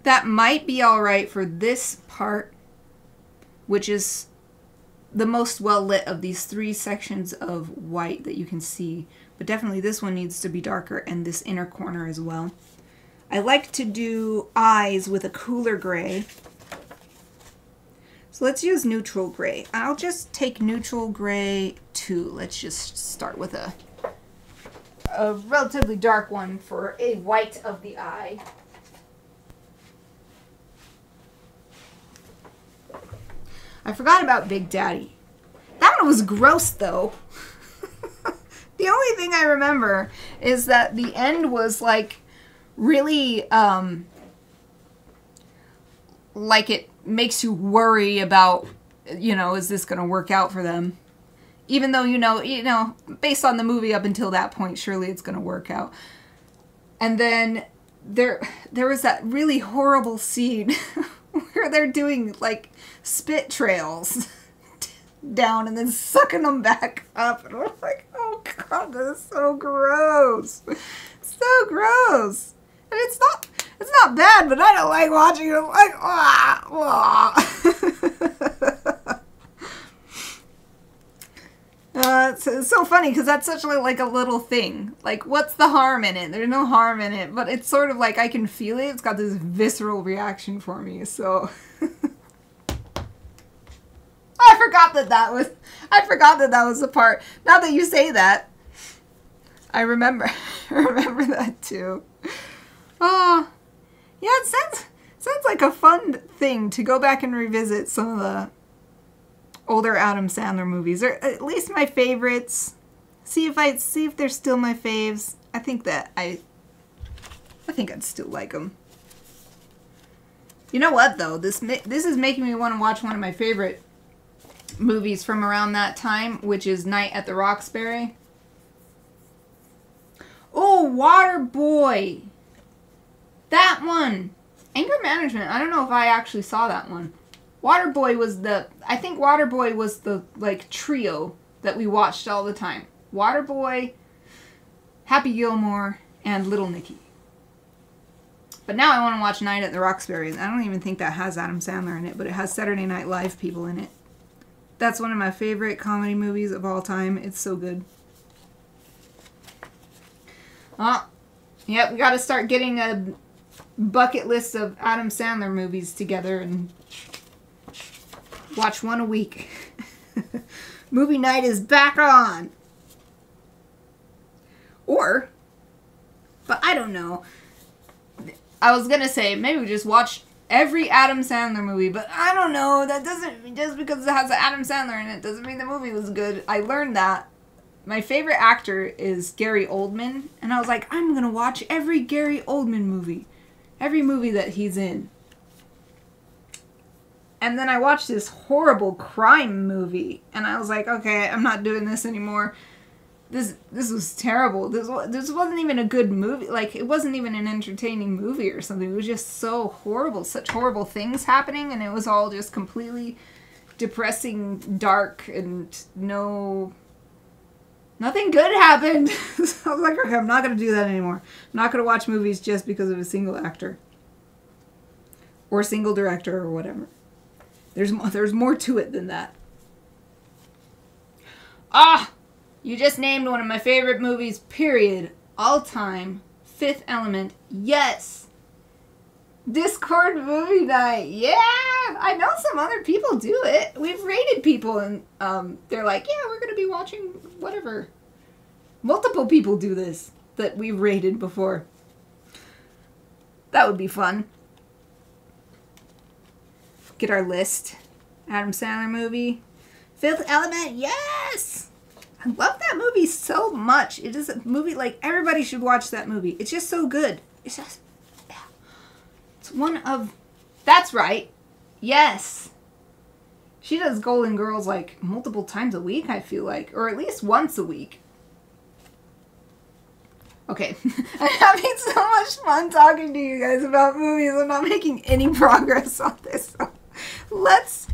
That might be all right for this part, which is the most well lit of these 3 sections of white that you can see. But definitely this one needs to be darker, and this inner corner as well. I like to do eyes with a cooler gray. So let's use neutral gray. I'll just take neutral gray 2. Let's just start with a relatively dark one for a white of the eye. I forgot about Big Daddy. That one was gross though. The only thing I remember is that the end was like really like it makes you worry about, you know, is this going to work out for them? Even though, you know, based on the movie up until that point, surely it's going to work out. And then there was that really horrible scene where they're doing like spit trails down and then sucking them back up. And I'm like, oh God, this is so gross. So gross. And it's not bad, but I don't like watching it. I'm like, it's so funny because that's such like a little thing. Like, what's the harm in it? There's no harm in it, but it's sort of like I can feel it. It's got this visceral reaction for me. So I forgot that was the part. Now that you say that, I remember that too. Oh, yeah, it sounds like a fun thing to go back and revisit some of the older Adam Sandler movies, or at least my favorites. See if they're still my faves. I think I'd still like them. You know what though? This is making me want to watch one of my favorite movies from around that time, which is Night at the Roxbury. Oh, Waterboy. That one. Anger Management. I don't know if I actually saw that one. Waterboy was I think Waterboy was the, like, trio that we watched all the time. Waterboy, Happy Gilmore, and Little Nicky. But now I want to watch Night at the Roxbury. I don't even think that has Adam Sandler in it, but it has Saturday Night Live people in it. That's one of my favorite comedy movies of all time. It's so good. Oh, yep, we got to start getting a bucket list of Adam Sandler movies together and watch one a week. Movie night is back on. But I don't know. I was gonna say maybe we just watch every Adam Sandler movie, but I don't know. That doesn't, just because it has Adam Sandler in it doesn't mean the movie was good. I learned that. My favorite actor is Gary Oldman, and I was like, I'm gonna watch every Gary Oldman movie. Every movie that he's in. And then I watched this horrible crime movie, and I was like, okay, I'm not doing this anymore. This was terrible. This wasn't even a good movie. Like, it wasn't even an entertaining movie or something. It was just so horrible. Such horrible things happening, and it was all just completely depressing, dark, and nothing good happened. So I was like, okay, I'm not going to do that anymore. I'm not going to watch movies just because of a single actor. Or single director or whatever. There's more to it than that. Ah! You just named one of my favorite movies, period. All time. Fifth Element. Yes! Discord movie night. Yeah! I know some other people do it. We've rated people and they're like, yeah, we're going to be watching whatever. Multiple people do this that we've rated before. That would be fun. Get our list. Adam Sandler movie. Fifth Element, yes! I love that movie so much. It is a movie, like, everybody should watch that movie. It's just so good. It's just, yeah. It's one of, that's right. Yes. She does Golden Girls, like, multiple times a week, I feel like. Or at least once a week. Okay. I'm having so much fun talking to you guys about movies. I'm not making any progress on this. So let's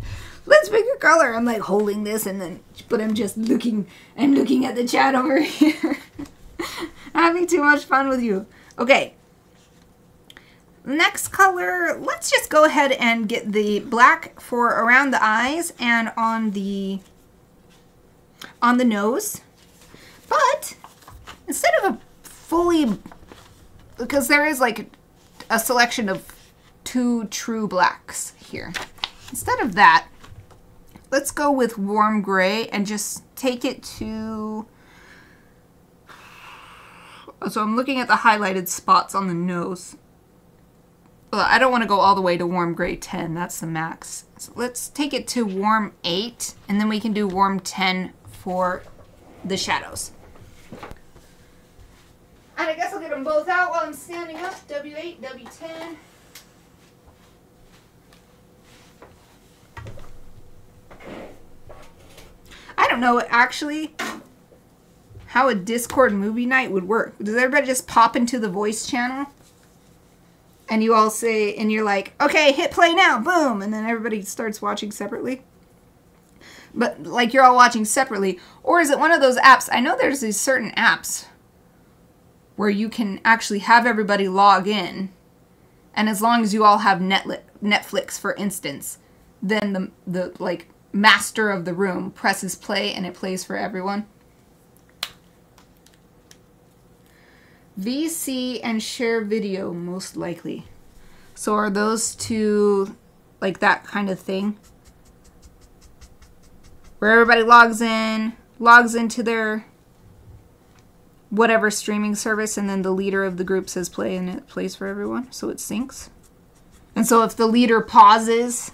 pick a color. I'm like holding this and then, but I'm just looking at the chat over here. I'm having too much fun with you. Okay. Next color, let's just go ahead and get the black for around the eyes and on the nose. But instead of a fully, because there is like a selection of 2 true blacks here. Instead of that, let's go with warm gray and just take it to, so I'm looking at the highlighted spots on the nose. Well, I don't want to go all the way to warm gray 10. That's the max. So let's take it to warm 8, and then we can do warm 10 for the shadows. And I guess I'll get them both out while I'm standing up. W8, W10. I don't know actually how a Discord movie night would work. Does everybody just pop into the voice channel? And you all say, and you're like, okay, hit play now, boom, and then everybody starts watching separately. But like you're all watching separately. Or is it one of those apps? I know there's these certain apps where you can actually have everybody log in. And as long as you all have Netflix, for instance, then the like master of the room presses play and it plays for everyone. VC and share video, most likely. So are those two like that kind of thing? Where everybody logs into their whatever streaming service, and then the leader of the group says play and it plays for everyone, so it syncs. And so if the leader pauses,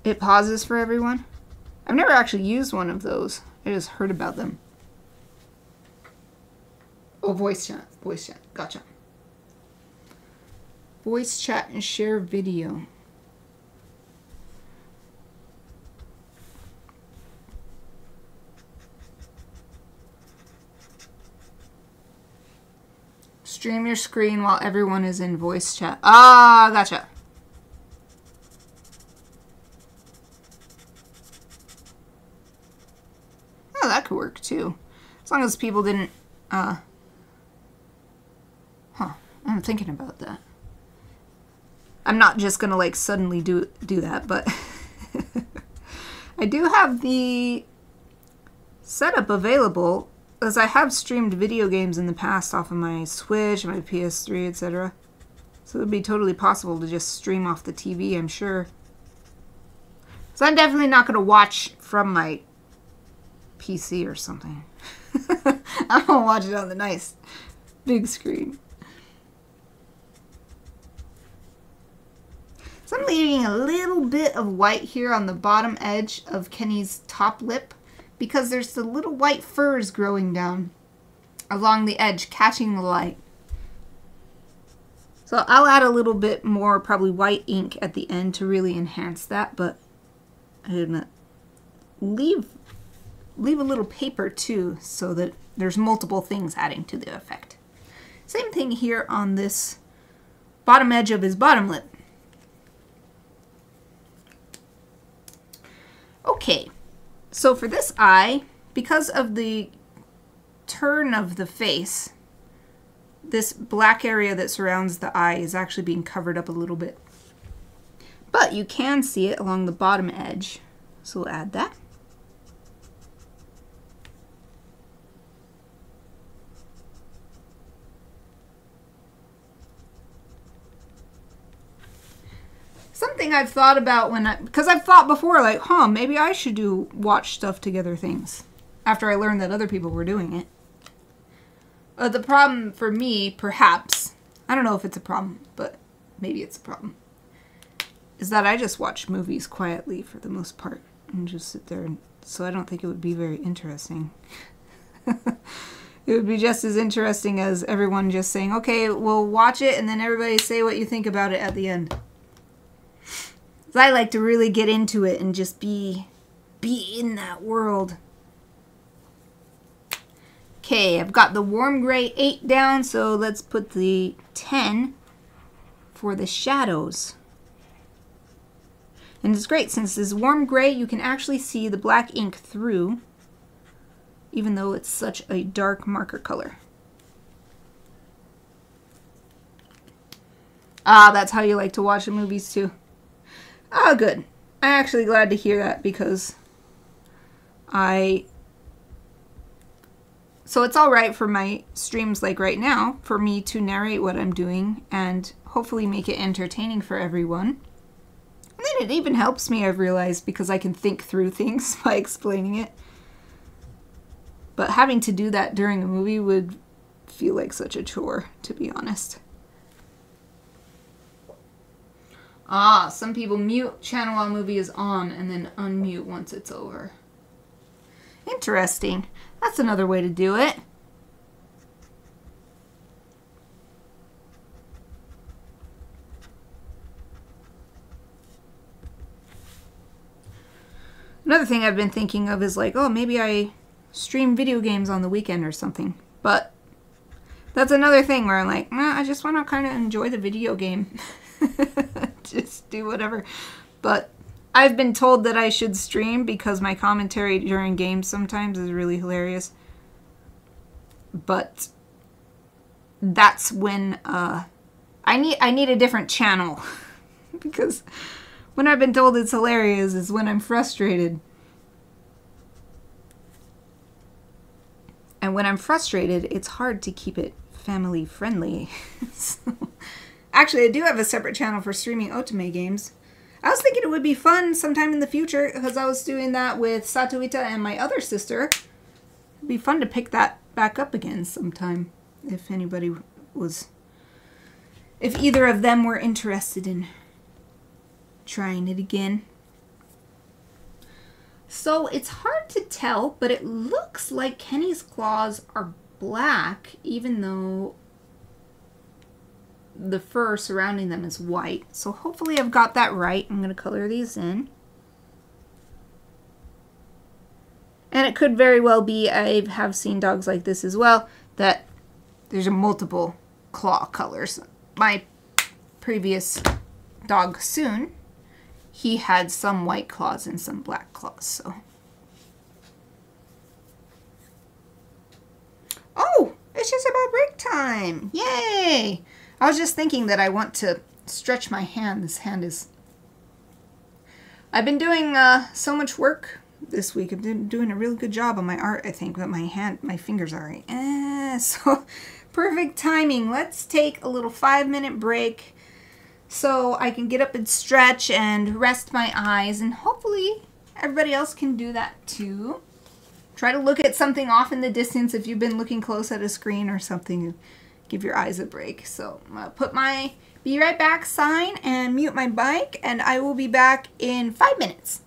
it pauses for everyone. I've never actually used one of those. I just heard about them. Oh, voice chat. Voice chat. Gotcha. Voice chat and share video. Stream your screen while everyone is in voice chat. Ah, gotcha. Oh, that could work too. As long as people didn't, I'm thinking about that. I'm not just gonna like suddenly do that, but I do have the setup available, as I have streamed video games in the past off of my Switch, my PS3, etc. So it would be totally possible to just stream off the TV, I'm sure. So I'm definitely not gonna watch from my PC or something. I'm gonna watch it on the nice big screen. So I'm leaving a little bit of white here on the bottom edge of Kenny's top lip because there's the little white furs growing down along the edge, catching the light. So I'll add a little bit more, probably white ink at the end to really enhance that, but I'm gonna leave a little paper too so that there's multiple things adding to the effect. Same thing here on this bottom edge of his bottom lip. Okay, so for this eye, because of the turn of the face, this black area that surrounds the eye is actually being covered up a little bit. But you can see it along the bottom edge, so we'll add that. Something I've thought about because I've thought before, like, maybe I should do watch stuff together things after I learned that other people were doing it. The problem for me, perhaps, I don't know if it's a problem, but maybe it's a problem. Is that I just watch movies quietly for the most part and just sit there, so I don't think it would be very interesting. It would be just as interesting as everyone just saying, okay, we'll watch it, and then everybody say what you think about it at the end. I like to really get into it and just be in that world. Okay, I've got the warm gray 8 down, so let's put the 10 for the shadows. And it's great, since this warm gray, you can actually see the black ink through, even though it's such a dark marker color. Ah, that's how you like to watch the movies too. Oh, good. I'm actually glad to hear that, because so it's all right for my streams like right now for me to narrate what I'm doing and hopefully make it entertaining for everyone. And then it even helps me, I've realized, because I can think through things by explaining it. But having to do that during a movie would feel like such a chore, to be honest. Ah, some people mute channel while movie is on and then unmute once it's over. Interesting. That's another way to do it. Another thing I've been thinking of is like, oh, maybe I stream video games on the weekend or something. But that's another thing where I'm like, nah, I just want to kind of enjoy the video game. Just do whatever. But I've been told that I should stream because my commentary during games sometimes is really hilarious. But that's when I need a different channel. Because when I've been told it's hilarious is when I'm frustrated. And when I'm frustrated, it's hard to keep it family friendly. So, actually, I do have a separate channel for streaming otome games. I was thinking it would be fun sometime in the future, because I was doing that with Satuita and my other sister. It'd be fun to pick that back up again sometime, if anybody was, if either of them were interested in trying it again. So it's hard to tell, but it looks like Kenny's claws are black, even though the fur surrounding them is white. So hopefully I've got that right. I'm going to color these in. And it could very well be, I have seen dogs like this as well, that there's a multiple claw colors. My previous dog, Soon, he had some white claws and some black claws, so. Oh, it's just about break time. Yay! I was just thinking that I want to stretch my hand. This hand is... I've been doing so much work this week. I've been doing a really good job on my art, I think, but my fingers are right. So, perfect timing. Let's take a little 5-minute break so I can get up and stretch and rest my eyes, and hopefully everybody else can do that too. Try to look at something off in the distance if you've been looking close at a screen or something. Give your eyes a break. So I'm going to put my be right back sign and mute my mic, and I will be back in 5 minutes.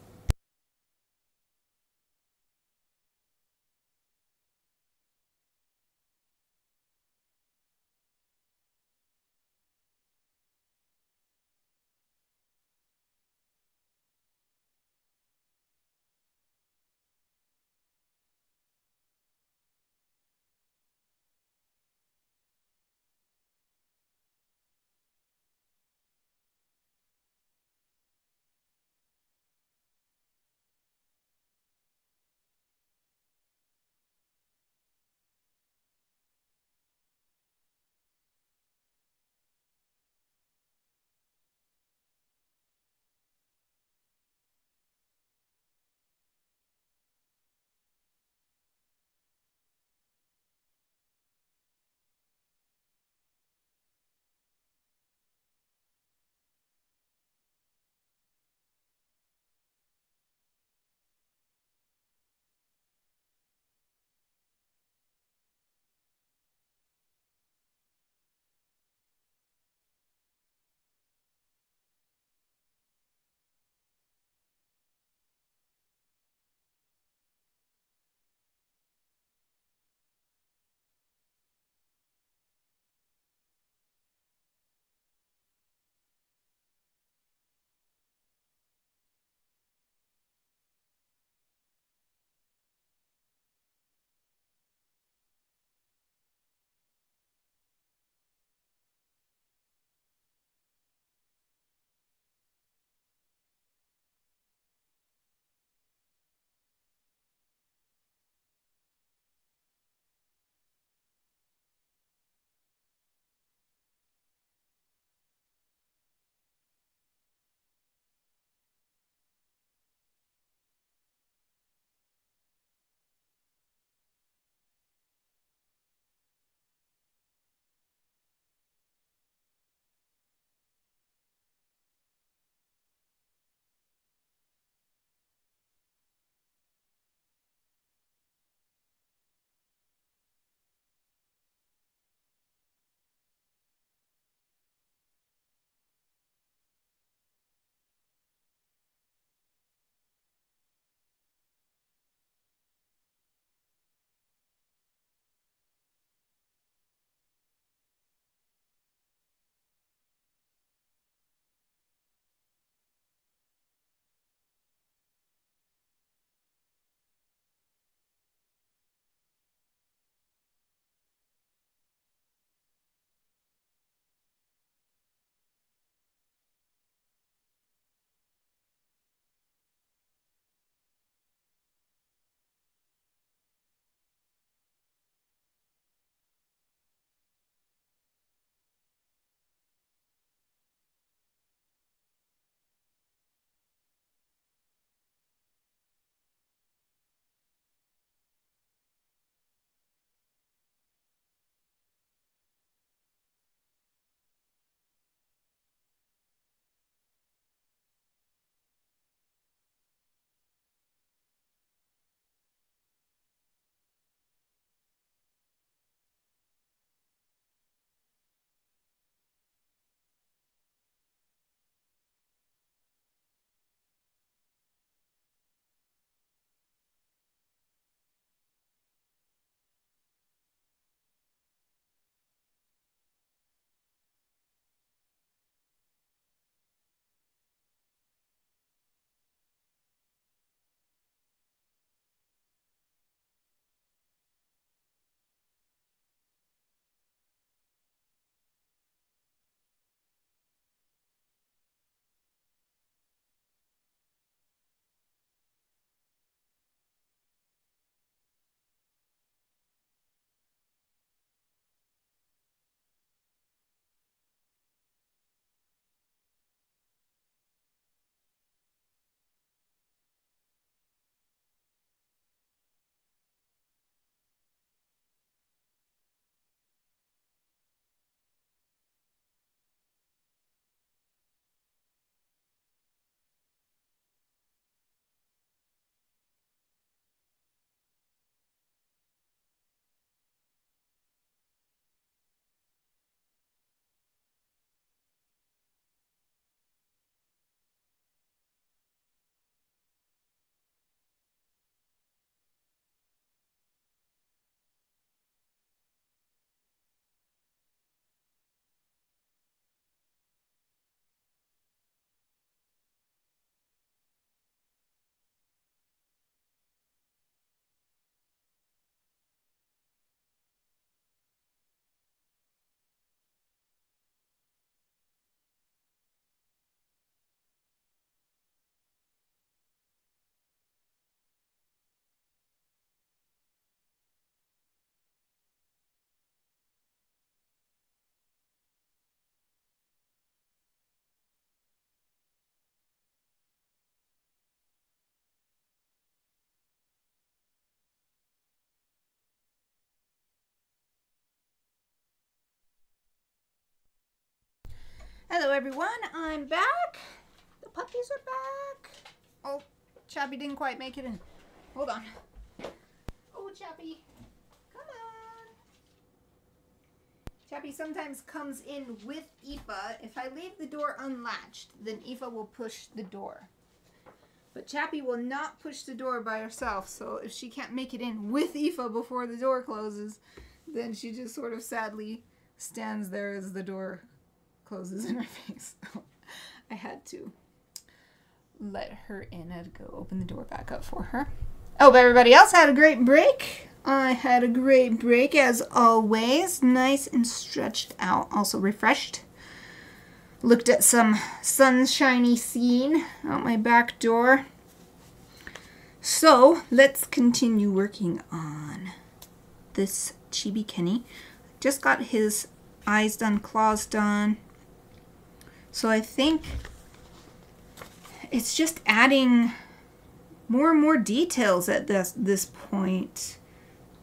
Hello everyone, I'm back. The puppies are back. Oh, Chappy didn't quite make it in. Hold on. Oh, Chappy. Come on. Chappy sometimes comes in with Aoife. If I leave the door unlatched, then Aoife will push the door. But Chappy will not push the door by herself, so if she can't make it in with Aoife before the door closes, then she just sort of sadly stands there as the door closes in her face. I had to let her in. I had to go open the door back up for her. Oh, but everybody else had a great break. I had a great break as always. Nice and stretched out. Also refreshed. Looked at some sunshiny scene out my back door. So let's continue working on this Chibi Kenny. Just got his eyes done, claws done. So I think it's just adding more and more details at this point.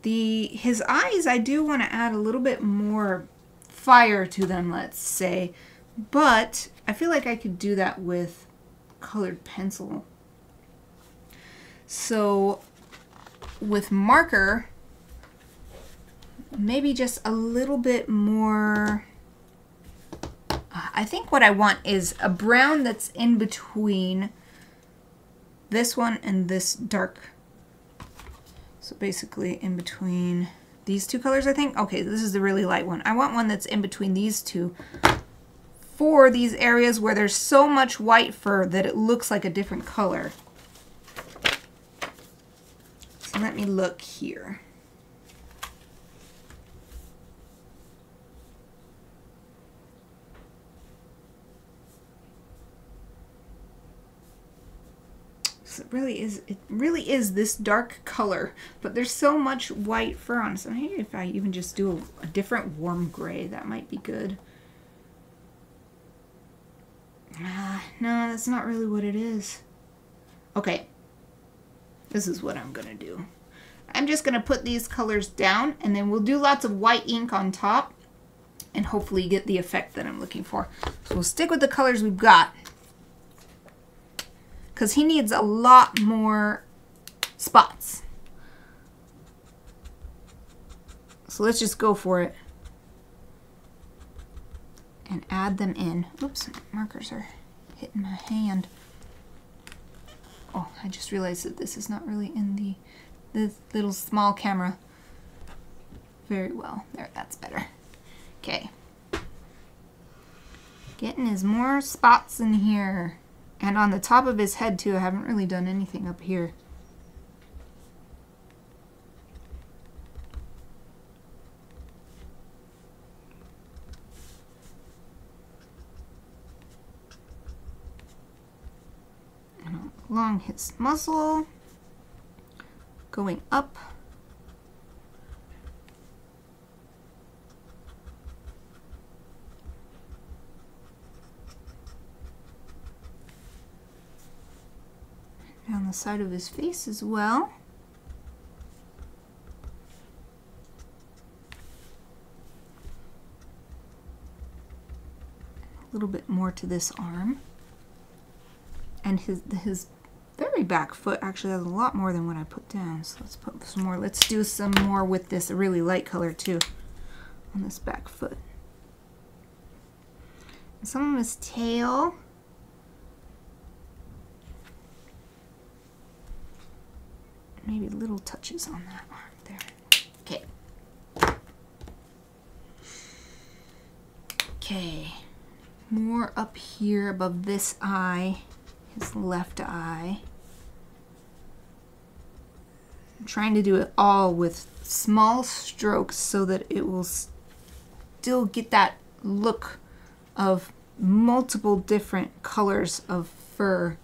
His eyes, I do want to add a little bit more fire to them, let's say. But I feel like I could do that with colored pencil. So with marker, maybe just a little bit more. I think what I want is a brown that's in between this one and this dark. So basically in between these two colors, I think. Okay, this is the really light one. I want one that's in between these two for these areas where there's so much white fur that it looks like a different color. So let me look here. It really is this dark color, but there's so much white fur on it. So maybe if I even just do a different warm gray, that might be good. No, that's not really what it is. Okay, this is what I'm gonna do. I'm just gonna put these colors down, and then we'll do lots of white ink on top and hopefully get the effect that I'm looking for. So we'll stick with the colors we've got, because he needs a lot more spots. So let's just go for it and add them in. Oops, markers are hitting my hand. Oh, I just realized that this is not really in the little small camera very well. There, that's better. Okay. Getting his more spots in here. And on the top of his head too. I haven't really done anything up here. And along his muzzle, going up. Down the side of his face as well. A little bit more to this arm. And his very back foot actually has a lot more than what I put down. So let's put some more. Let's do some more with this really light color too on this back foot. And some of his tail. Maybe little touches on that arm there. Okay. Okay. More up here above this eye, his left eye. I'm trying to do it all with small strokes so that it will still get that look of multiple different colors of fur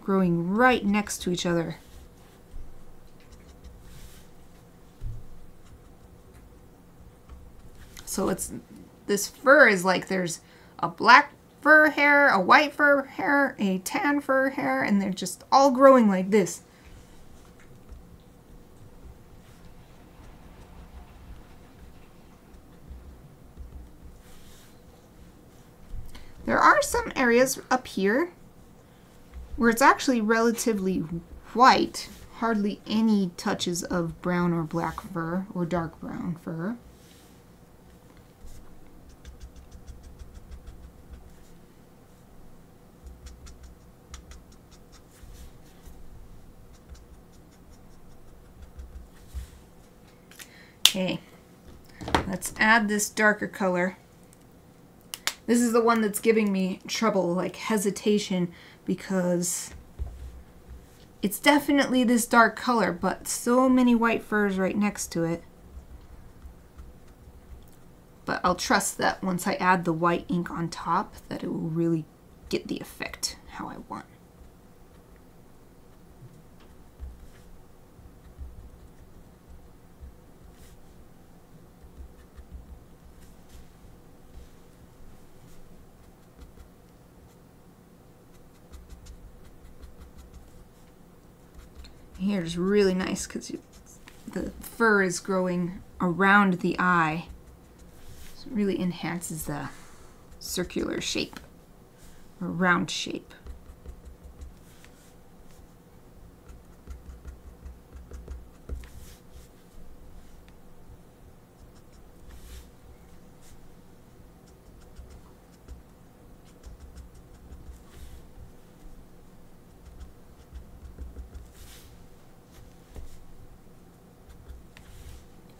growing right next to each other. So this fur is like there's a black fur hair, a white fur hair, a tan fur hair, and they're just all growing like this. There areas up here where it's actually relatively white, hardly any touches of brown or black fur or dark brown fur. Okay, let's add this darker color. This is the one that's giving me trouble, like hesitation, because it's definitely this dark color, but so many white furs right next to it. But I'll trust that once I add the white ink on top, that it will really get the effect how I want. Here is really nice because the fur is growing around the eye. So it really enhances the circular shape or round shape.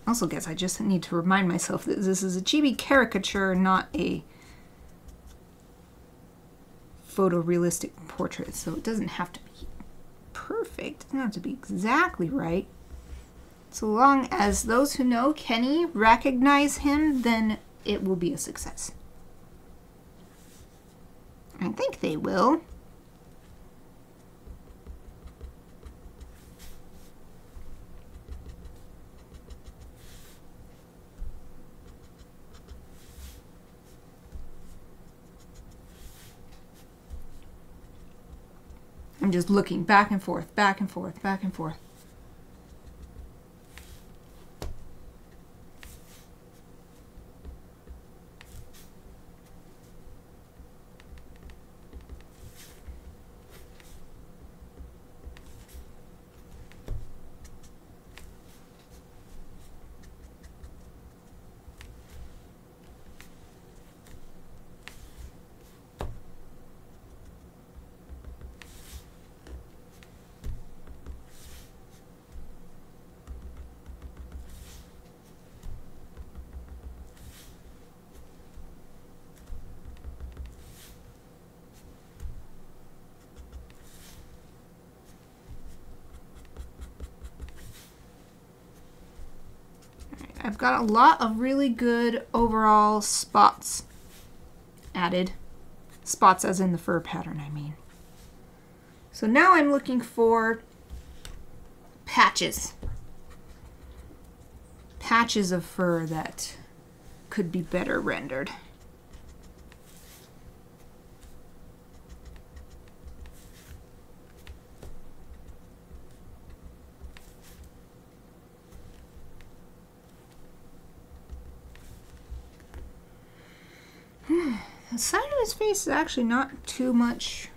Also, guess I just need to remind myself that this is a Chibi caricature, not a photorealistic portrait, so it doesn't have to be perfect. It doesn't have to be exactly right. So long as those who know Kenny recognize him, then it will be a success. I think they will. I'm just looking back and forth, back and forth, back and forth. I've got a lot of really good overall spots added. Spots as in the fur pattern, I mean. So now I'm looking for patches. Patches of fur that could be better rendered. The side of his face is actually not too much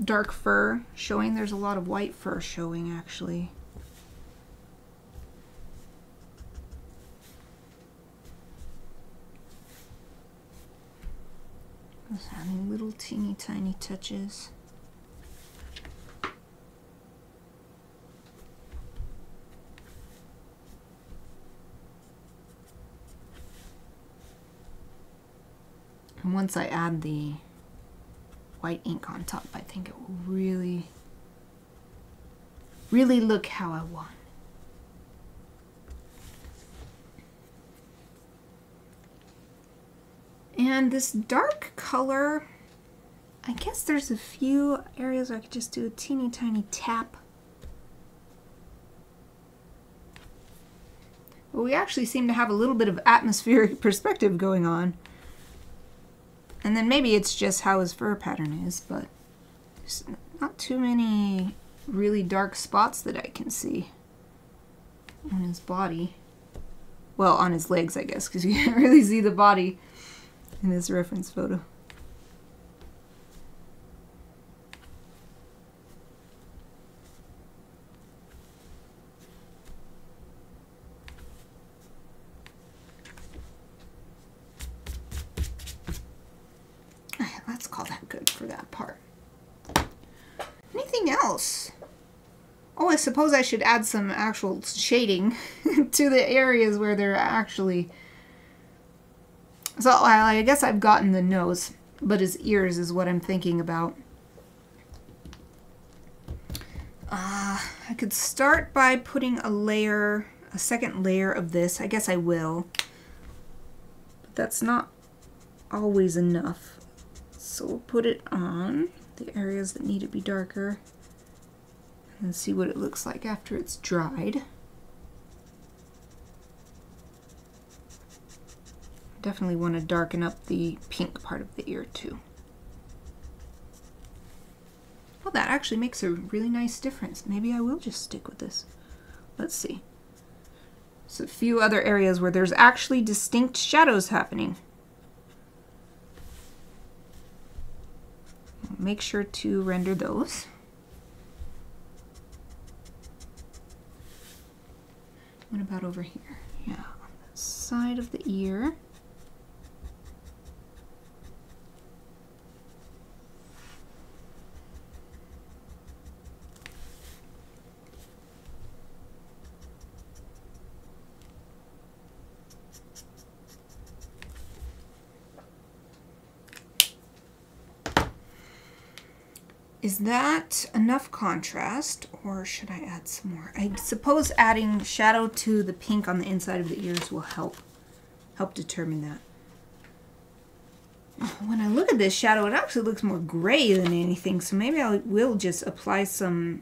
dark fur showing. There's a lot of white fur showing, actually. Just having little teeny tiny touches. And once I add the white ink on top, I think it will really look how I want. And this dark color, I guess there's a few areas where I could just do a teeny tiny tap. But we actually seem to have a little bit of atmospheric perspective going on. And then maybe it's just how his fur pattern is, but there's not too many really dark spots that I can see on his body. Well, on his legs, I guess, because you can't really see the body. in this reference photo. Let's call that good for that part. Anything else? Oh, I suppose I should add some actual shading to the areas where they're actually... So I guess I've gotten the nose, but his ears is what I'm thinking about. I could start by putting a second layer of this. I guess I will. But that's not always enough. So we'll put it on the areas that need to be darker and see what it looks like after it's dried. Definitely want to darken up the pink part of the ear too. Well, that actually makes a really nice difference. Maybe I will just stick with this. Let's see. So a few other areas where there's actually distinct shadows happening. Make sure to render those. What about over here? Yeah, on the side of the ear. Is that enough contrast, or should I add some more? I suppose adding shadow to the pink on the inside of the ears will help determine that. When I look at this shadow, it actually looks more gray than anything, so maybe I will just apply some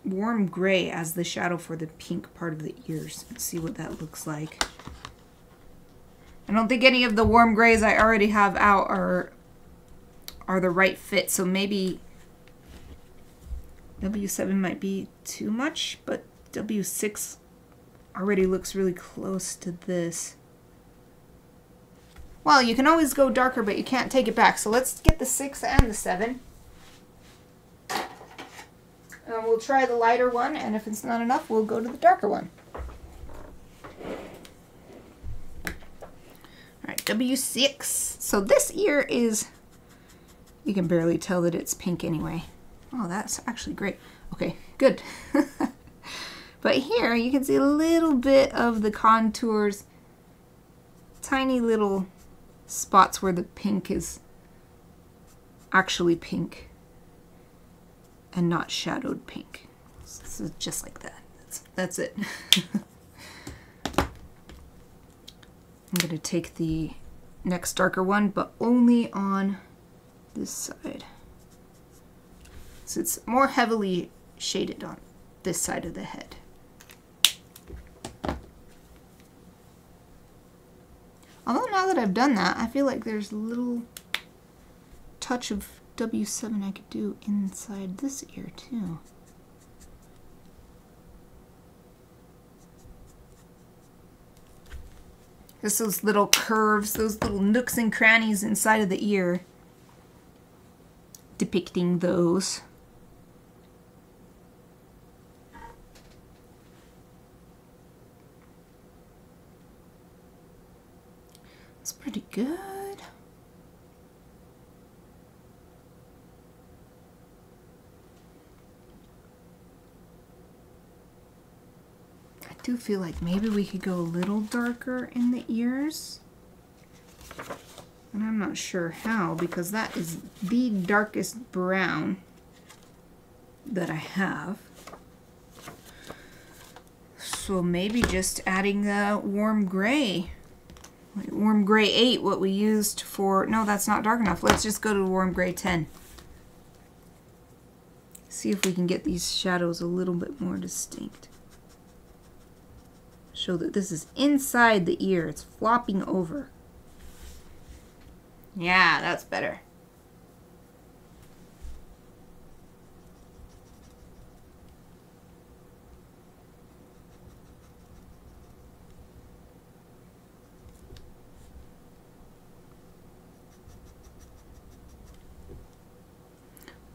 warm gray as the shadow for the pink part of the ears and see what that looks like. I don't think any of the warm grays I already have out are the right fit, so maybe W7 might be too much, but W6 already looks really close to this. Well, you can always go darker, but you can't take it back. So let's get the 6 and the 7. We'll try the lighter one, and if it's not enough, we'll go to the darker one. All right, W6. So this ear is, you can barely tell that it's pink anyway. Oh, that's actually great. Okay, good. But here you can see a little bit of the contours, tiny little spots where the pink is actually pink and not shadowed pink. So just like that. That's it. I'm going to take the next darker one, but only on this side. So it's more heavily shaded on this side of the head. Although now that I've done that, I feel like there's a little touch of W7 I could do inside this ear too. Just those little curves, those little nooks and crannies inside of the ear. Depicting those. It's pretty good. I do feel like maybe we could go a little darker in the ears. And I'm not sure how, because that is the darkest brown that I have. So maybe just adding the warm gray. Warm gray 8, what we used for... No, that's not dark enough. Let's just go to warm gray 10. See if we can get these shadows a little bit more distinct. Show that this is inside the ear. It's flopping over. Yeah, that's better.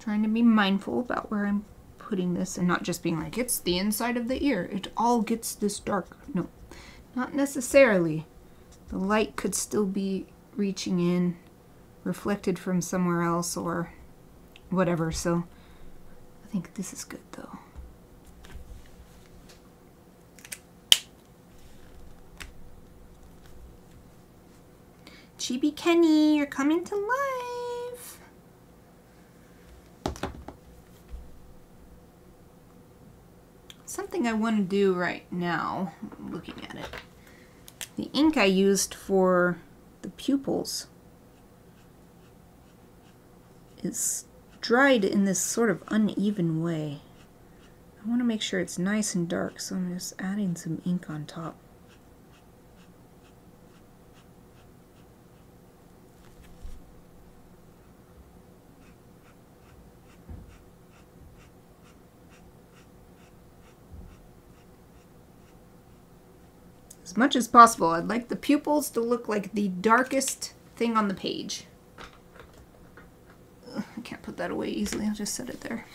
Trying to be mindful about where I'm putting this and not just being like, it's the inside of the ear. It all gets this dark. No, not necessarily. The light could still be reaching in, reflected from somewhere else or whatever. So I think this is good though. Chibi Kenny, you're coming to life. Something I want to do right now, looking at it. The ink I used for the pupils is dried in this sort of uneven way. I want to make sure it's nice and dark, so I'm just adding some ink on top. As much as possible, I'd like the pupils to look like the darkest thing on the page. Ugh, I can't put that away easily, I'll just set it there.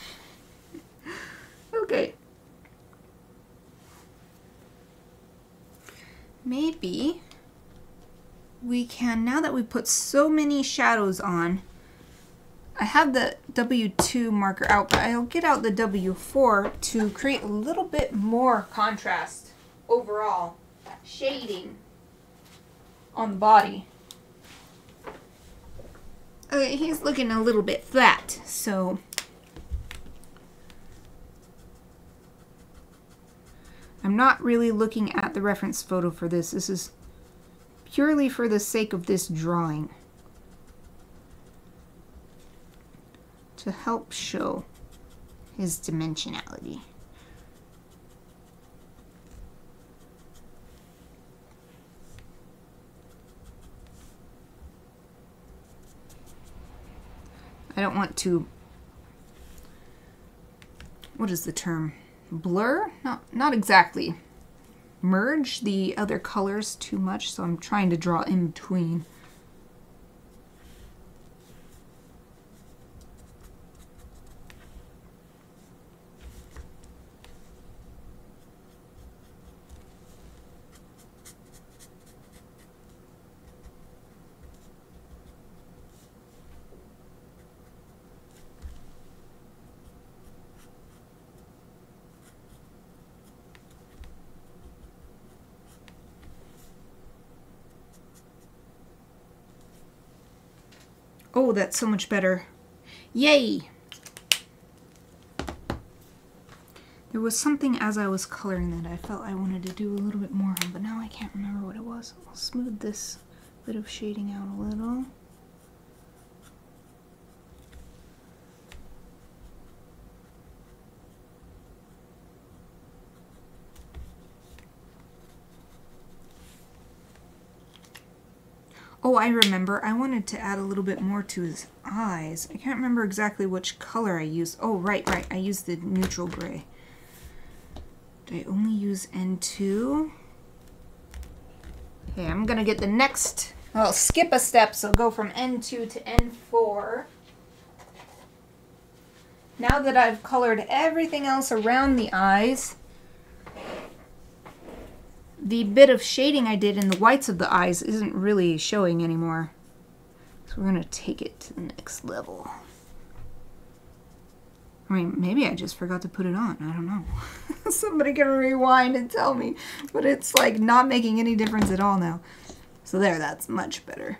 Okay. Maybe we can, now that we put so many shadows on, I have the W2 marker out, but I'll get out the W4 to create a little bit more contrast overall. Shading on the body. Okay, he's looking a little bit flat, so I'm not really looking at the reference photo for this. This is purely for the sake of this drawing, to help show his dimensionality. I don't want to, what is the term? Blur? Not exactly. Merge the other colors too much, so I'm trying to draw in between. Oh, that's so much better. Yay! There was something as I was coloring that I felt I wanted to do a little bit more on, but now I can't remember what it was. I'll smooth this bit of shading out a little. Oh, I remember. I wanted to add a little bit more to his eyes. I can't remember exactly which color I used. Oh, right. I used the neutral gray. Did I only use N2? Okay, I'm going to get the next... I'll skip a step, so go from N2 to N4. Now that I've colored everything else around the eyes, the bit of shading I did in the whites of the eyes isn't really showing anymore. So we're going to take it to the next level. I mean, maybe I just forgot to put it on. I don't know. Somebody can rewind and tell me. But it's like not making any difference at all now. So there, that's much better.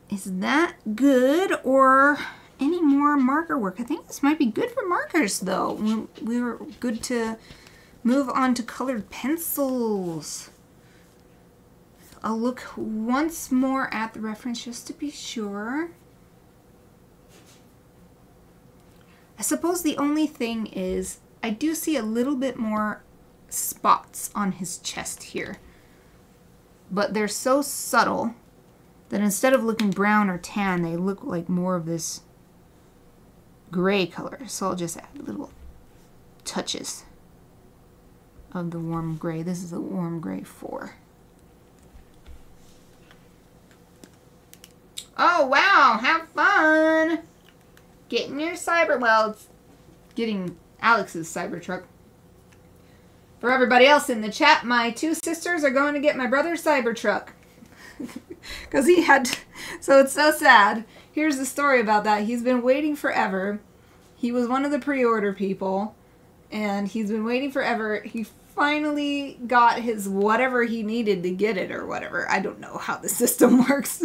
Is that good, or any more marker work? I think this might be good for markers though. We were good to move on to colored pencils. I'll look once more at the reference just to be sure. I suppose the only thing is I do see a little bit more spots on his chest here. But they're so subtle that instead of looking brown or tan, they look like more of this gray color. So I'll just add little touches of the warm gray. This is a warm gray 4. Oh, wow. Have fun. Getting your well, it's getting Alex's Cybertruck. For everybody else in the chat, my 2 sisters are going to get my brother's Cybertruck. Because he had to, so it's so sad. Here's the story about that. He's been waiting forever. He was one of the pre-order people. And he's been waiting forever. He finally got his whatever he needed to get it or whatever. I don't know how the system works.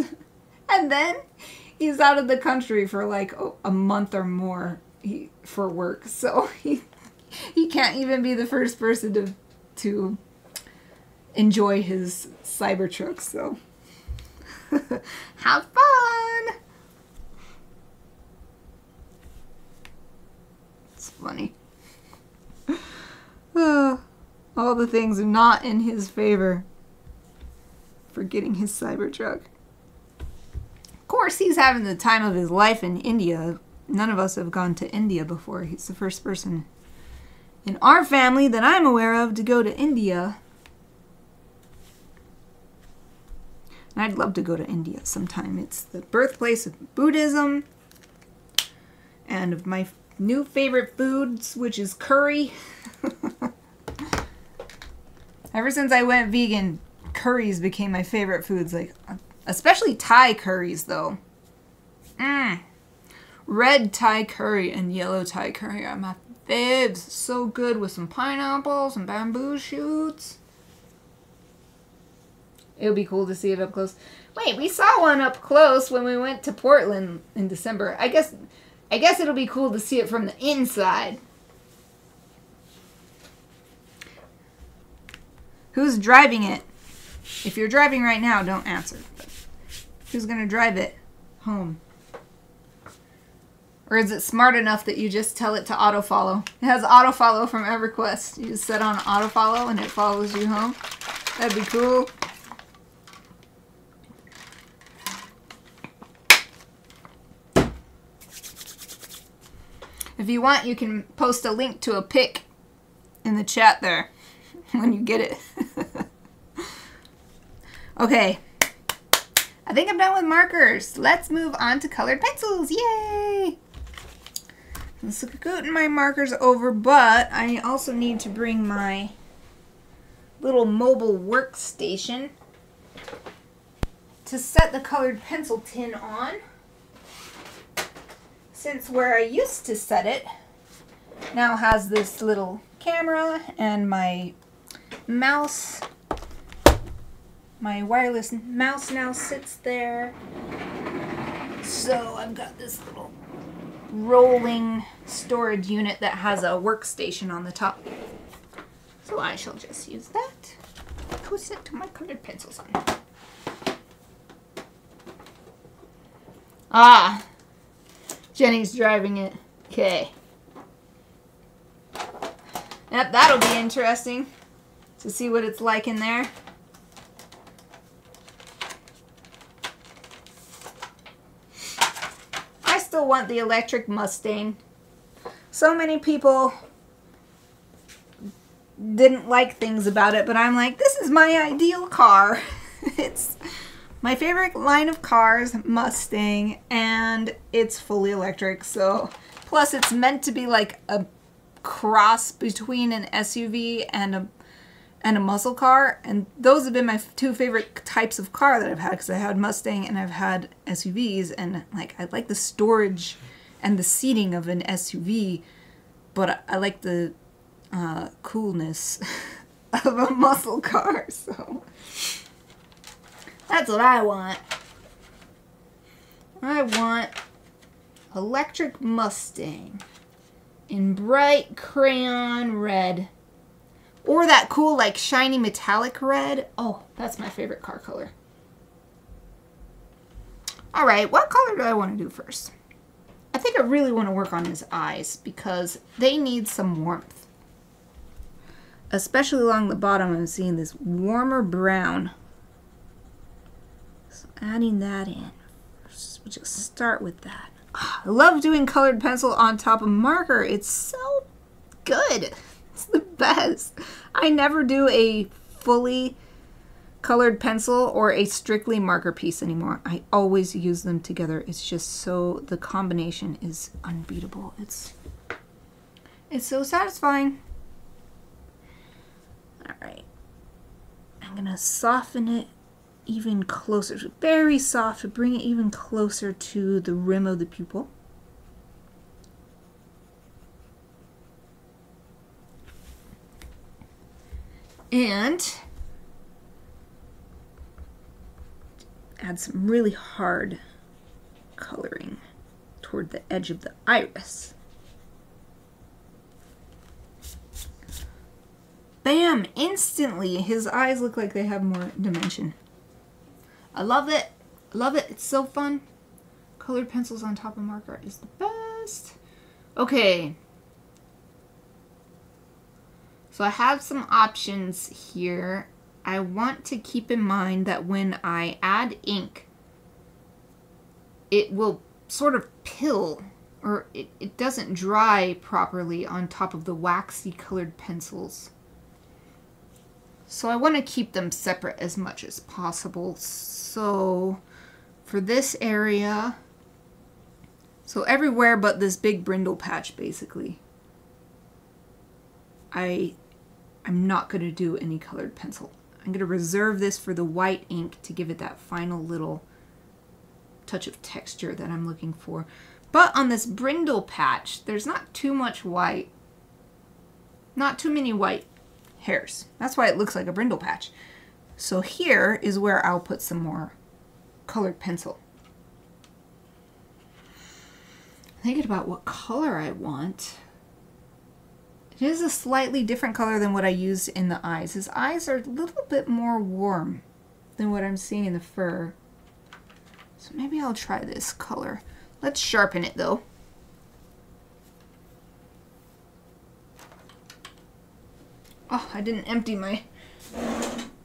And then he's out of the country for like a month or more for work. So he can't even be the first person to enjoy his Cybertruck. So have fun. It's funny. All the things are not in his favor for getting his Cybertruck. Of course, he's having the time of his life in India. None of us have gone to India before. He's the first person in our family that I'm aware of to go to India. And I'd love to go to India sometime. It's the birthplace of Buddhism and of my new favorite foods, which is curry. Ever since I went vegan, curries became my favorite foods. Like, especially Thai curries, though. Red Thai curry and yellow Thai curry are my faves. So good with some pineapples and bamboo shoots. It would be cool to see it up close. Wait, we saw one up close when we went to Portland in December. I guess it'll be cool to see it from the inside. Who's driving it? If you're driving right now, don't answer. But who's going to drive it home? Or is it smart enough that you just tell it to autofollow? It has autofollow from EverQuest. You just set on autofollow and it follows you home. That'd be cool. If you want, you can post a link to a pic in the chat there when you get it. Okay. I think I'm done with markers. Let's move on to colored pencils. Yay! I'm scooting my markers over, but I also need to bring my little mobile workstation to set the colored pencil tin on. Since where I used to set it now has this little camera and my mouse. My wireless mouse now sits there. So I've got this little rolling storage unit that has a workstation on the top. So I shall just use that to set my colored pencils on. Ah! Jenny's driving it. Okay. Yep, that'll be interesting to see what it's like in there. I still want the electric Mustang. So many people didn't like things about it, but I'm like, this is my ideal car. It's my favorite line of cars, Mustang, and it's fully electric. So, plus it's meant to be like a cross between an SUV and a muscle car, and those have been my 2 favorite types of car that I've had, because I had Mustang and I've had SUVs, and like I like the storage and the seating of an SUV, but I like the coolness of a muscle car. So that's what I want. I want electric Mustang in bright crayon red. Or that cool, like, shiny metallic red. Oh, that's my favorite car color. Alright, what color do I want to do first? I think I really want to work on his eyes because they need some warmth. Especially along the bottom, I'm seeing this warmer brown. So adding that in. We'll just start with that. Oh, I love doing colored pencil on top of marker. It's so good. It's the best. I never do a fully colored pencil or a strictly marker piece anymore. I always use them together. It's just so, the combination is unbeatable. It's so satisfying. All right. I'm gonna soften it even closer, very soft, to bring it even closer to the rim of the pupil. And add some really hard coloring toward the edge of the iris. Bam! Instantly, his eyes look like they have more dimension. I love it. I love it. It's so fun. Colored pencils on top of marker is the best. Okay. So I have some options here. I want to keep in mind that when I add ink, it will sort of pill, or it doesn't dry properly on top of the waxy colored pencils. So I want to keep them separate as much as possible. So for this area, so everywhere but this big brindle patch, basically, I'm not going to do any colored pencil. I'm going to reserve this for the white ink to give it that final little touch of texture that I'm looking for. But on this brindle patch, there's not too much white, not too many white hairs. That's why it looks like a brindle patch. So here is where I'll put some more colored pencil. Thinking about what color I want. It is a slightly different color than what I used in the eyes. His eyes are a little bit more warm than what I'm seeing in the fur. So maybe I'll try this color. Let's sharpen it though. Oh, I didn't empty my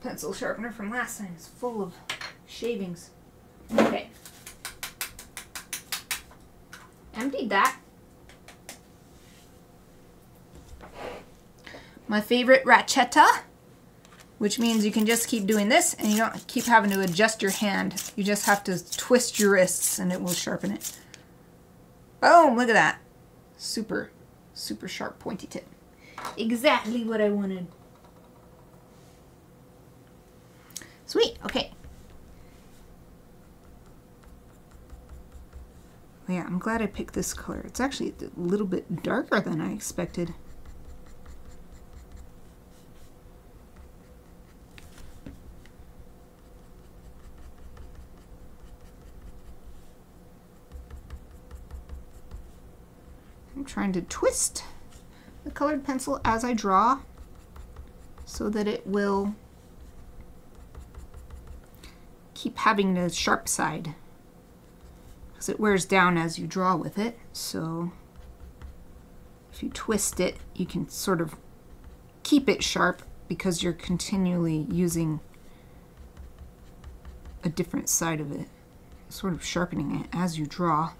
pencil sharpener from last time. It's full of shavings. Okay. Emptied that. My favorite ratchetta, which means you can just keep doing this and you don't keep having to adjust your hand. You just have to twist your wrists and it will sharpen it. Boom, look at that. Super, super sharp pointy tip. Exactly what I wanted. Sweet, okay. Yeah, I'm glad I picked this color. It's actually a little bit darker than I expected. I'm trying to twist the colored pencil as I draw so that it will keep having the sharp side, because it wears down as you draw with it. So if you twist it, you can sort of keep it sharp because you're continually using a different side of it, sort of sharpening it as you draw.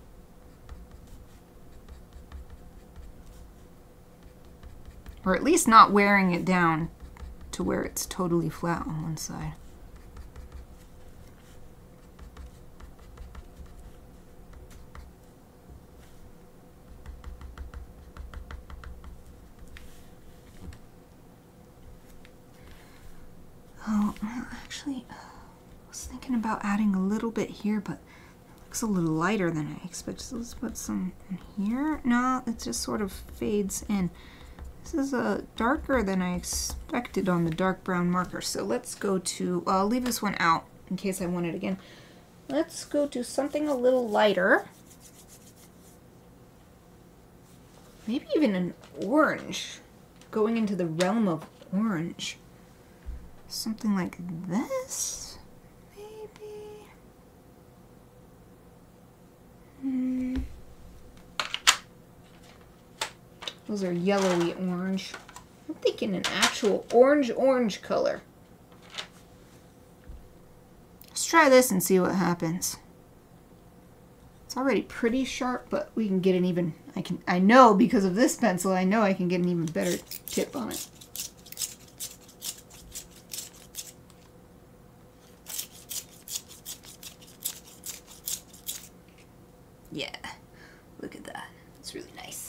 Or at least not wearing it down to where it's totally flat on one side. Oh, well, actually, I was thinking about adding a little bit here, but it looks a little lighter than I expected. So let's put some in here. No, it just sort of fades in. This is darker than I expected on the dark brown marker. So let's go to, I'll leave this one out in case I want it again. Let's go to something a little lighter. Maybe even an orange. Going into the realm of orange. Something like this, maybe. Those are yellowy orange. I'm thinking an actual orange color. Let's try this and see what happens. It's already pretty sharp, but we can get an even, I know because of this pencil, I know I can get an even better tip on it. Look at that. It's really nice.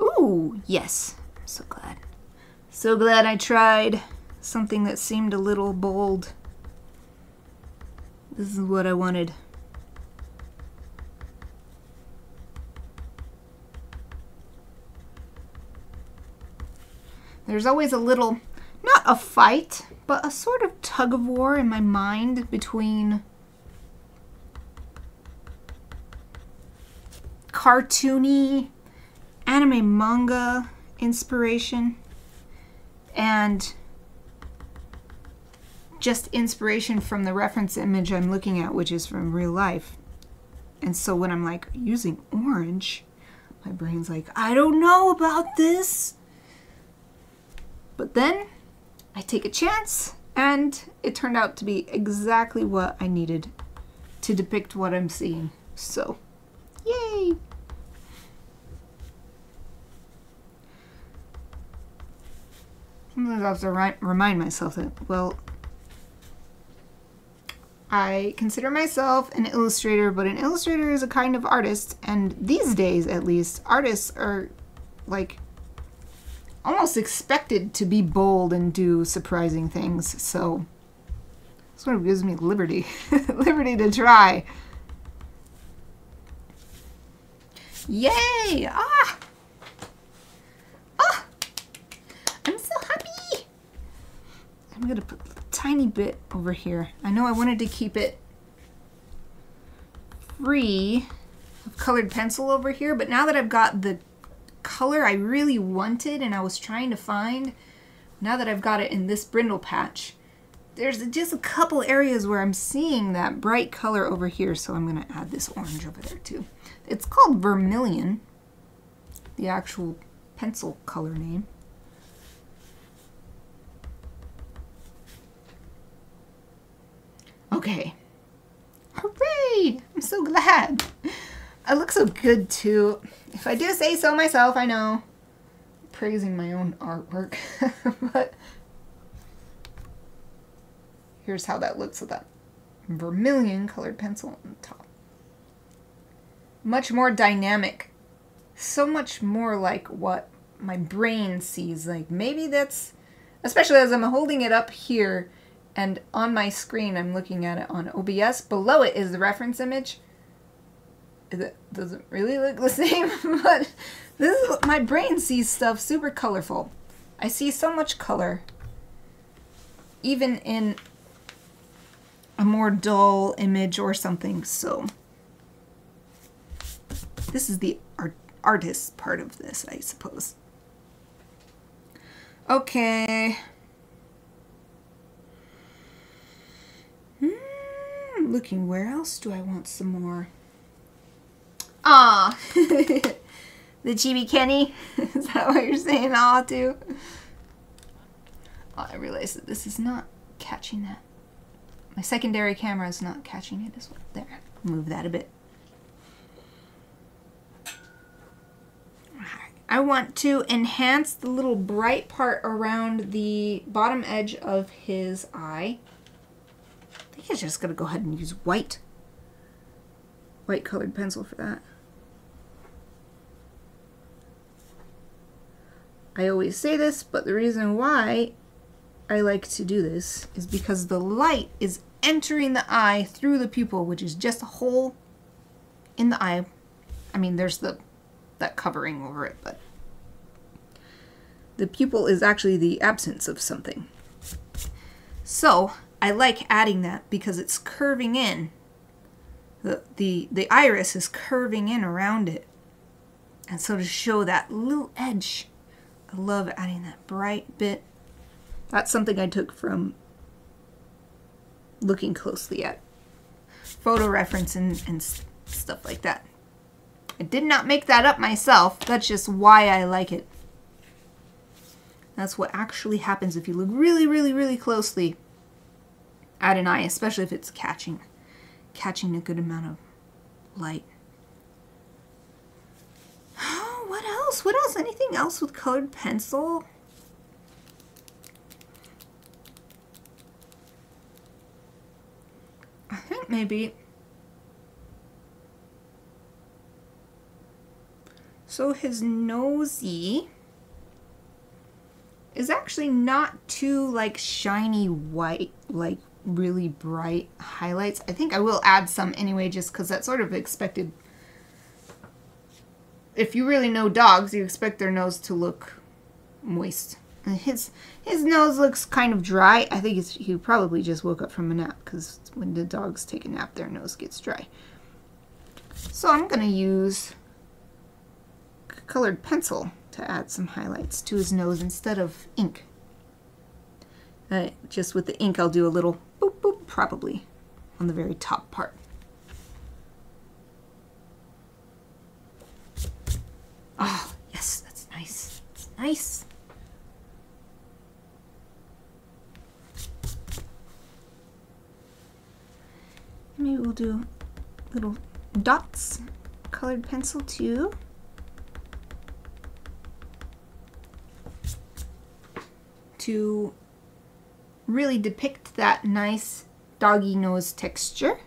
Ooh, yes. I'm so glad. So glad I tried something that seemed a little bold. This is what I wanted. There's always a little, not a fight, but a sort of tug of war in my mind between cartoony anime manga inspiration and just inspiration from the reference image I'm looking at, which is from real life. And so when I'm like using orange, my brain's like, I don't know about this. But then I take a chance and it turned out to be exactly what I needed to depict what I'm seeing. So, yay! Sometimes I have to remind myself that, well, I consider myself an illustrator, but an illustrator is a kind of artist, and these days, at least, artists are, like, almost expected to be bold and do surprising things, so it sort of gives me liberty. Liberty to try. Yay! Ah! Ah! I'm so happy! I'm gonna put a tiny bit over here. I know I wanted to keep it free of colored pencil over here, but now that I've got the color I really wanted and I was trying to find, now that I've got it in this brindle patch, there's just a couple areas where I'm seeing that bright color over here, so I'm going to add this orange over there too. It's called Vermilion, the actual pencil color name. Okay. Hooray! I'm so glad. I look so good too. If I do say so myself, I know. Praising my own artwork. But here's how that looks with that vermilion colored pencil on the top. Much more dynamic. So much more like what my brain sees. Like maybe that's, especially as I'm holding it up here and on my screen I'm looking at it on OBS. Below it is the reference image. It doesn't really look the same, but this is, my brain sees stuff super colorful. I see so much color, even in a more dull image or something. So this is the artist part of this, I suppose. Okay. Looking, where else do I want some more? Ah, the Chibi Kenny. Is that what you're saying aw to? Oh, I realized that this is not catching that. My secondary camera is not catching it as well. There, move that a bit. I want to enhance the little bright part around the bottom edge of his eye. I think I'm just gonna go ahead and use white colored pencil for that. I always say this, but the reason why I like to do this is because the light is entering the eye through the pupil, which is just a hole in the eye. I mean, there's that covering over it, but the pupil is actually the absence of something. So I like adding that because it's curving in. The iris is curving in around it. And so to show that little edge, I love adding that bright bit. That's something I took from looking closely at photo reference and stuff like that. I did not make that up myself. That's just why I like it. That's what actually happens if you look really, really, really closely at an eye, especially if it's catching a good amount of light. Oh, what else? What else? Anything else with colored pencil? think maybe. So his nosy is actually not too like shiny white, like really bright highlights. I think I will add some anyway, just because that's sort of expected. If you really know dogs, you expect their nose to look moist. And his nose looks kind of dry. I think he probably just woke up from a nap, because when the dogs take a nap, their nose gets dry. So I'm going to use colored pencil to add some highlights to his nose instead of ink. Just with the ink, I'll do a little boop boop, probably on the very top part. Oh, yes, that's nice. That's nice. Maybe we'll do little dots, colored pencil too. To really depict that nice doggy nose texture.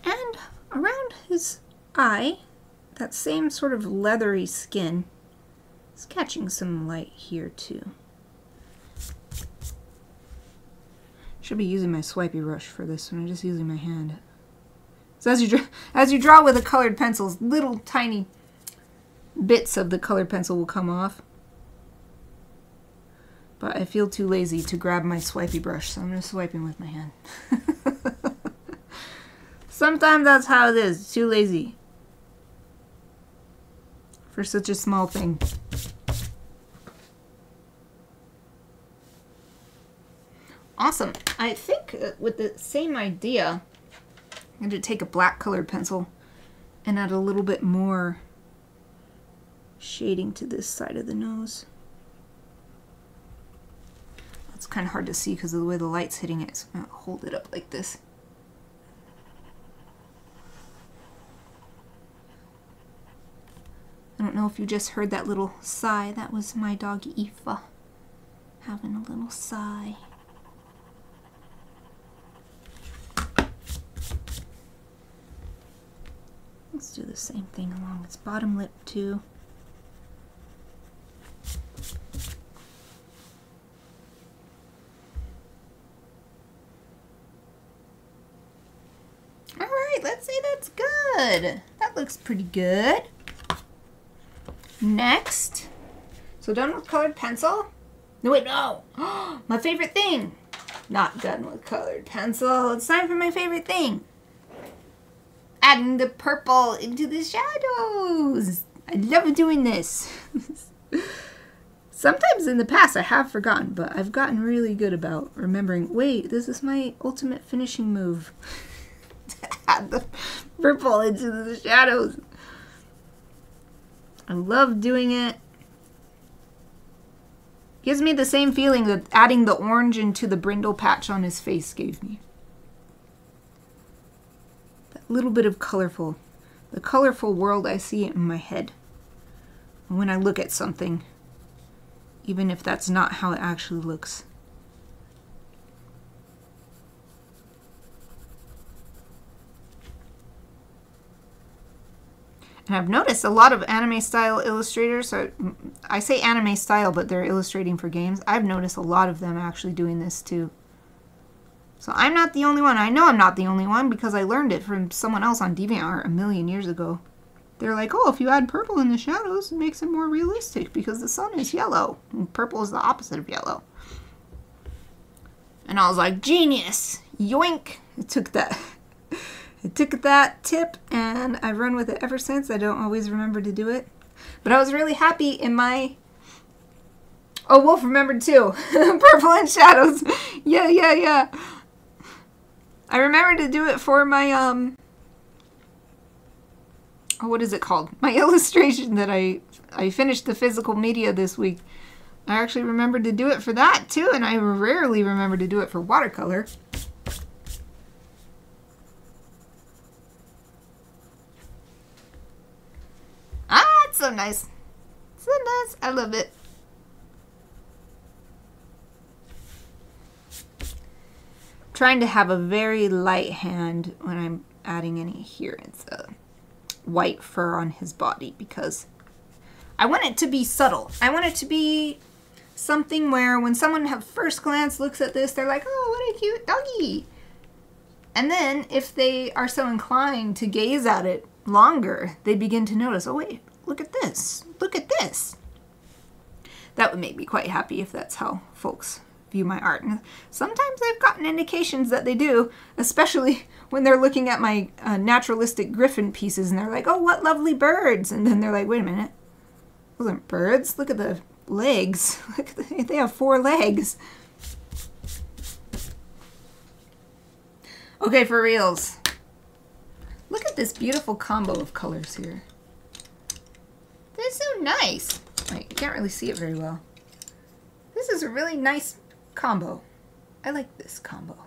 And around his eye, that same sort of leathery skin is catching some light here too. Should be using my swipey brush for this one. I'm just using my hand. So as you draw with a colored pencil, little tiny bits of the colored pencil will come off. But I feel too lazy to grab my swipey brush, so I'm just swiping with my hand. Sometimes that's how it is. Too lazy for such a small thing. Awesome. I think with the same idea, I'm going to take a black colored pencil and add a little bit more shading to this side of the nose. It's kind of hard to see because of the way the light's hitting it, so I'm going to hold it up like this. I don't know if you just heard that little sigh. That was my dog Aoife having a little sigh. Let's do the same thing along its bottom lip too. All right, let's say that's good. That looks pretty good. Next, so done with colored pencil. No, wait, no. My favorite thing. Not done with colored pencil. It's time for my favorite thing. Adding the purple into the shadows. I love doing this. Sometimes in the past I have forgotten, but I've gotten really good about remembering, wait, this is my ultimate finishing move. To add the purple into the shadows. I love doing it. Gives me the same feeling that adding the orange into the brindle patch on his face gave me. Little bit of colorful, the colorful world I see in my head when I look at something, even if that's not how it actually looks. And I've noticed a lot of anime style illustrators, so I say anime style, but they're illustrating for games. I've noticed a lot of them actually doing this too. So I'm not the only one. I know I'm not the only one because I learned it from someone else on DeviantArt a million years ago. They're like, oh, if you add purple in the shadows, it makes it more realistic because the sun is yellow. And purple is the opposite of yellow. And I was like, genius! Yoink! It took that tip and I've run with it ever since. I don't always remember to do it. But I was really happy in my... Oh, Wolf remembered too. Purple and shadows. Yeah. I remember to do it for my, oh, what is it called? My illustration that I finished the physical media this week. I actually remembered to do it for that too, and I rarely remember to do it for watercolor. so nice. So nice. I love it. Trying to have a very light hand when I'm adding any here. It's a white fur on his body because I want it to be subtle. I want it to be something where when someone at first glance looks at this, they're like, oh, what a cute doggy. And then if they are so inclined to gaze at it longer, they begin to notice, oh wait, look at this. Look at this. That would make me quite happy if that's how folks view my art. And sometimes I've gotten indications that they do, especially when they're looking at my naturalistic griffin pieces and they're like, oh, what lovely birds. And then they're like, wait a minute, those aren't birds. Look at the legs. Look at they have 4 legs. Okay, for reals. Look at this beautiful combo of colors here. They're so nice. Wait, I can't really see it very well. This is a really nice combo. I like this combo.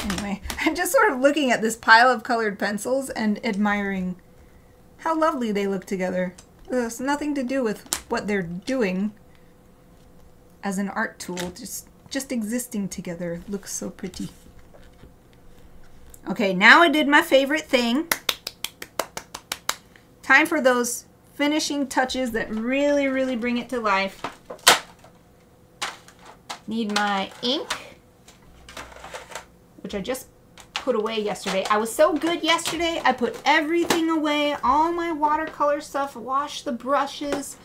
Anyway, I'm just sort of looking at this pile of colored pencils and admiring how lovely they look together. It's nothing to do with what they're doing as an art tool. Just existing together looks so pretty. Okay, now I did my favorite thing. Time for those finishing touches that really, really bring it to life. Need my ink, which I just put away yesterday. I was so good yesterday. I put everything away, all my watercolor stuff, washed the brushes,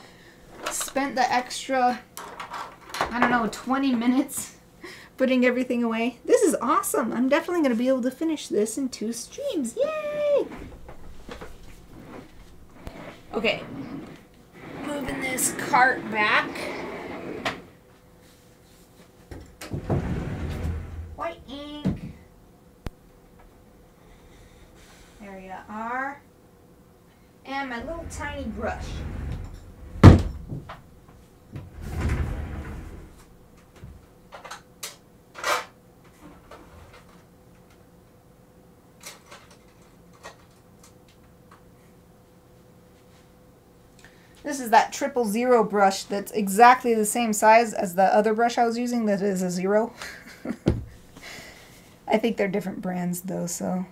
spent the extra, I don't know, 20 minutes putting everything away. This is awesome. I'm definitely going to be able to finish this in 2 streams. Yay! Okay, moving this cart back. White ink. There you are. And my little tiny brush. This is that 000 brush that's exactly the same size as the other brush I was using that is a 0. I think they're different brands though, so.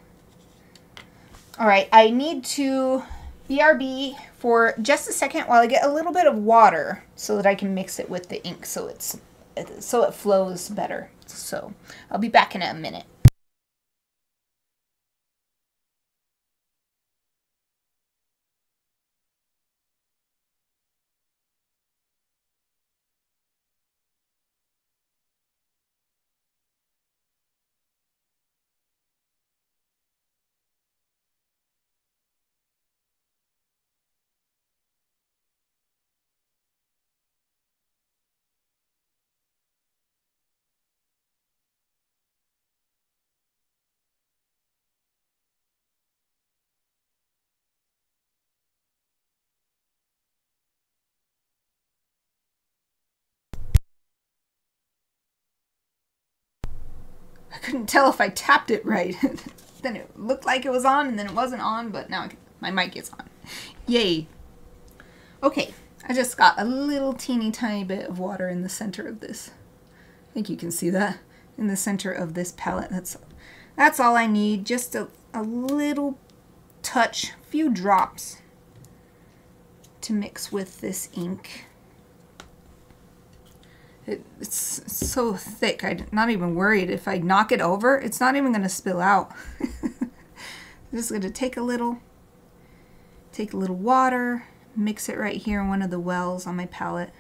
Alright, I need to BRB for just a second while I get a little bit of water so that I can mix it with the ink so it flows better. So I'll be back in a minute. I couldn't tell if I tapped it right. Then it looked like it was on and then it wasn't on, but now my mic is on. Yay. Okay, I just got a little teeny tiny bit of water in the center of this. I think you can see that in the center of this palette. That's all I need, just a little touch, few drops to mix with this ink. It's so thick, I'm not even worried. If I knock it over, it's not even going to spill out. I'm just going to take a little water, mix it right here in one of the wells on my palette.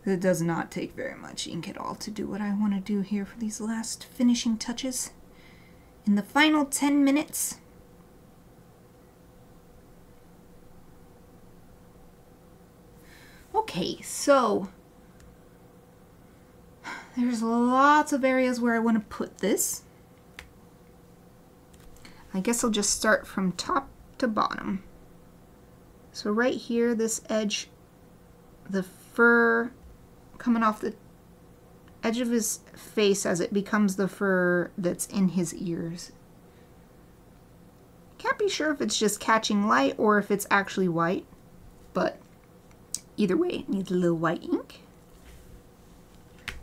It does not take very much ink at all to do what I want to do here for these last finishing touches. In the final 10 minutes. Okay, so there's lots of areas where I want to put this. I guess I'll just start from top to bottom. So right here, this edge, the fur coming off the edge of his face as it becomes the fur that's in his ears. Can't be sure if it's just catching light or if it's actually white, but either way, it needs a little white ink.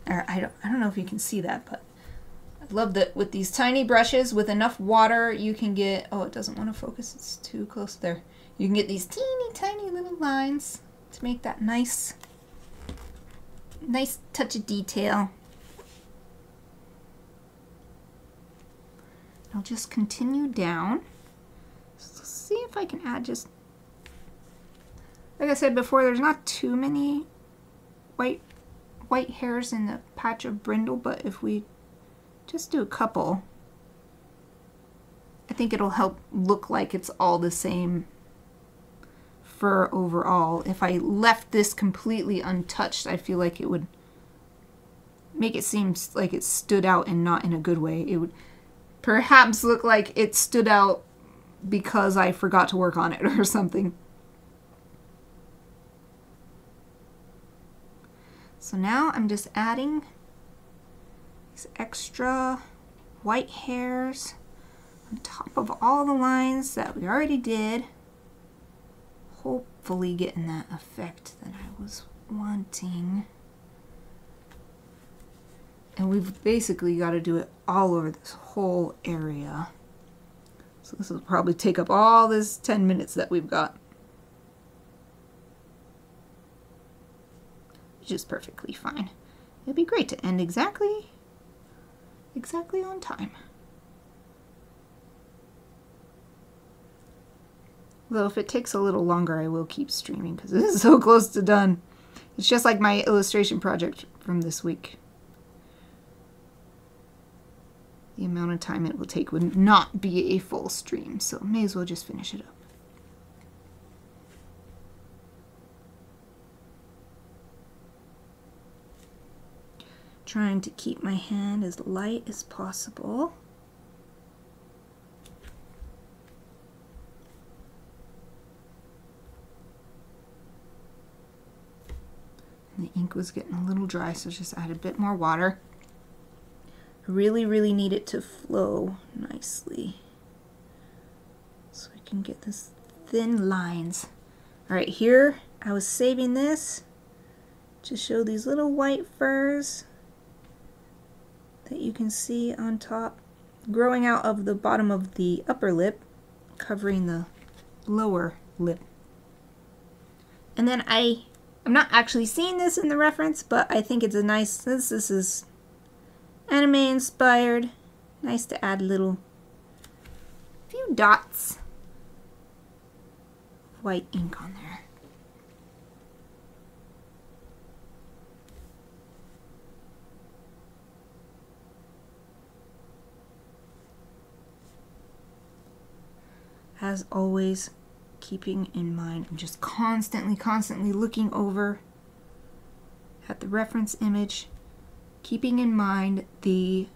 Or I don't know if you can see that, but I love that with these tiny brushes, with enough water, you can get, oh, it doesn't want to focus, it's too close there. You can get these teeny tiny little lines to make that nice touch of detail. I'll just continue down. So see if I can add just, like I said before, there's not too many white hairs in the patch of brindle, but if we just do a couple, I think it'll help look like it's all the same fur overall. If I left this completely untouched, I feel like it would make it seem like it stood out and not in a good way. It would perhaps look like it stood out because I forgot to work on it or something. So now I'm just adding these extra white hairs on top of all the lines that we already did. Hopefully getting that effect that I was wanting. And we've basically got to do it all over this whole area. So this will probably take up all this 10 minutes that we've got. Which is perfectly fine. It'd be great to end exactly on time. Though if it takes a little longer, I will keep streaming because this is so close to done. It's just like my illustration project from this week. The amount of time it will take would not be a full stream, so may as well just finish it up. Trying to keep my hand as light as possible. And the ink was getting a little dry, so just add a bit more water. I really need it to flow nicely so I can get this thin lines. All right, here I was saving this to show these little white furs that you can see on top growing out of the bottom of the upper lip, covering the lower lip. And then I'm not actually seeing this in the reference, but I think it's a nice, since this is anime inspired, nice to add little few dots of white ink on there. As always, keeping in mind, I'm just constantly looking over at the reference image, keeping in mind the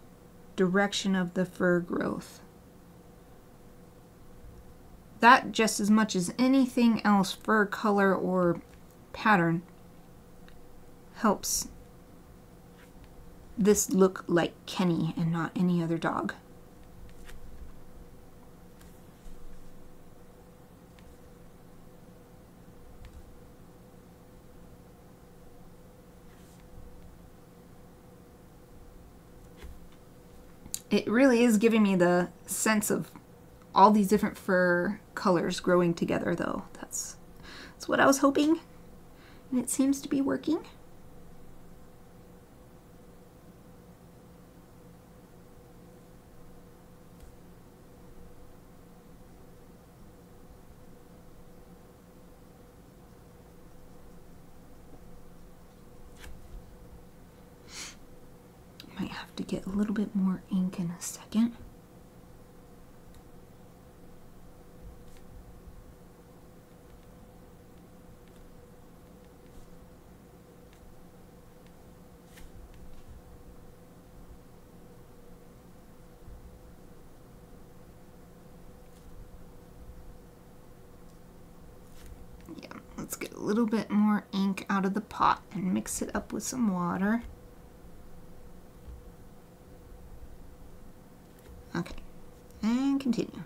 direction of the fur growth. That, just as much as anything else, fur color or pattern, helps this look like Kenny and not any other dog. It really is giving me the sense of all these different fur colors growing together, though. That's what I was hoping, and it seems to be working. Might have to get a little bit more ink in a second. Yeah, let's get a little bit more ink out of the pot and mix it up with some water. Okay, and continue.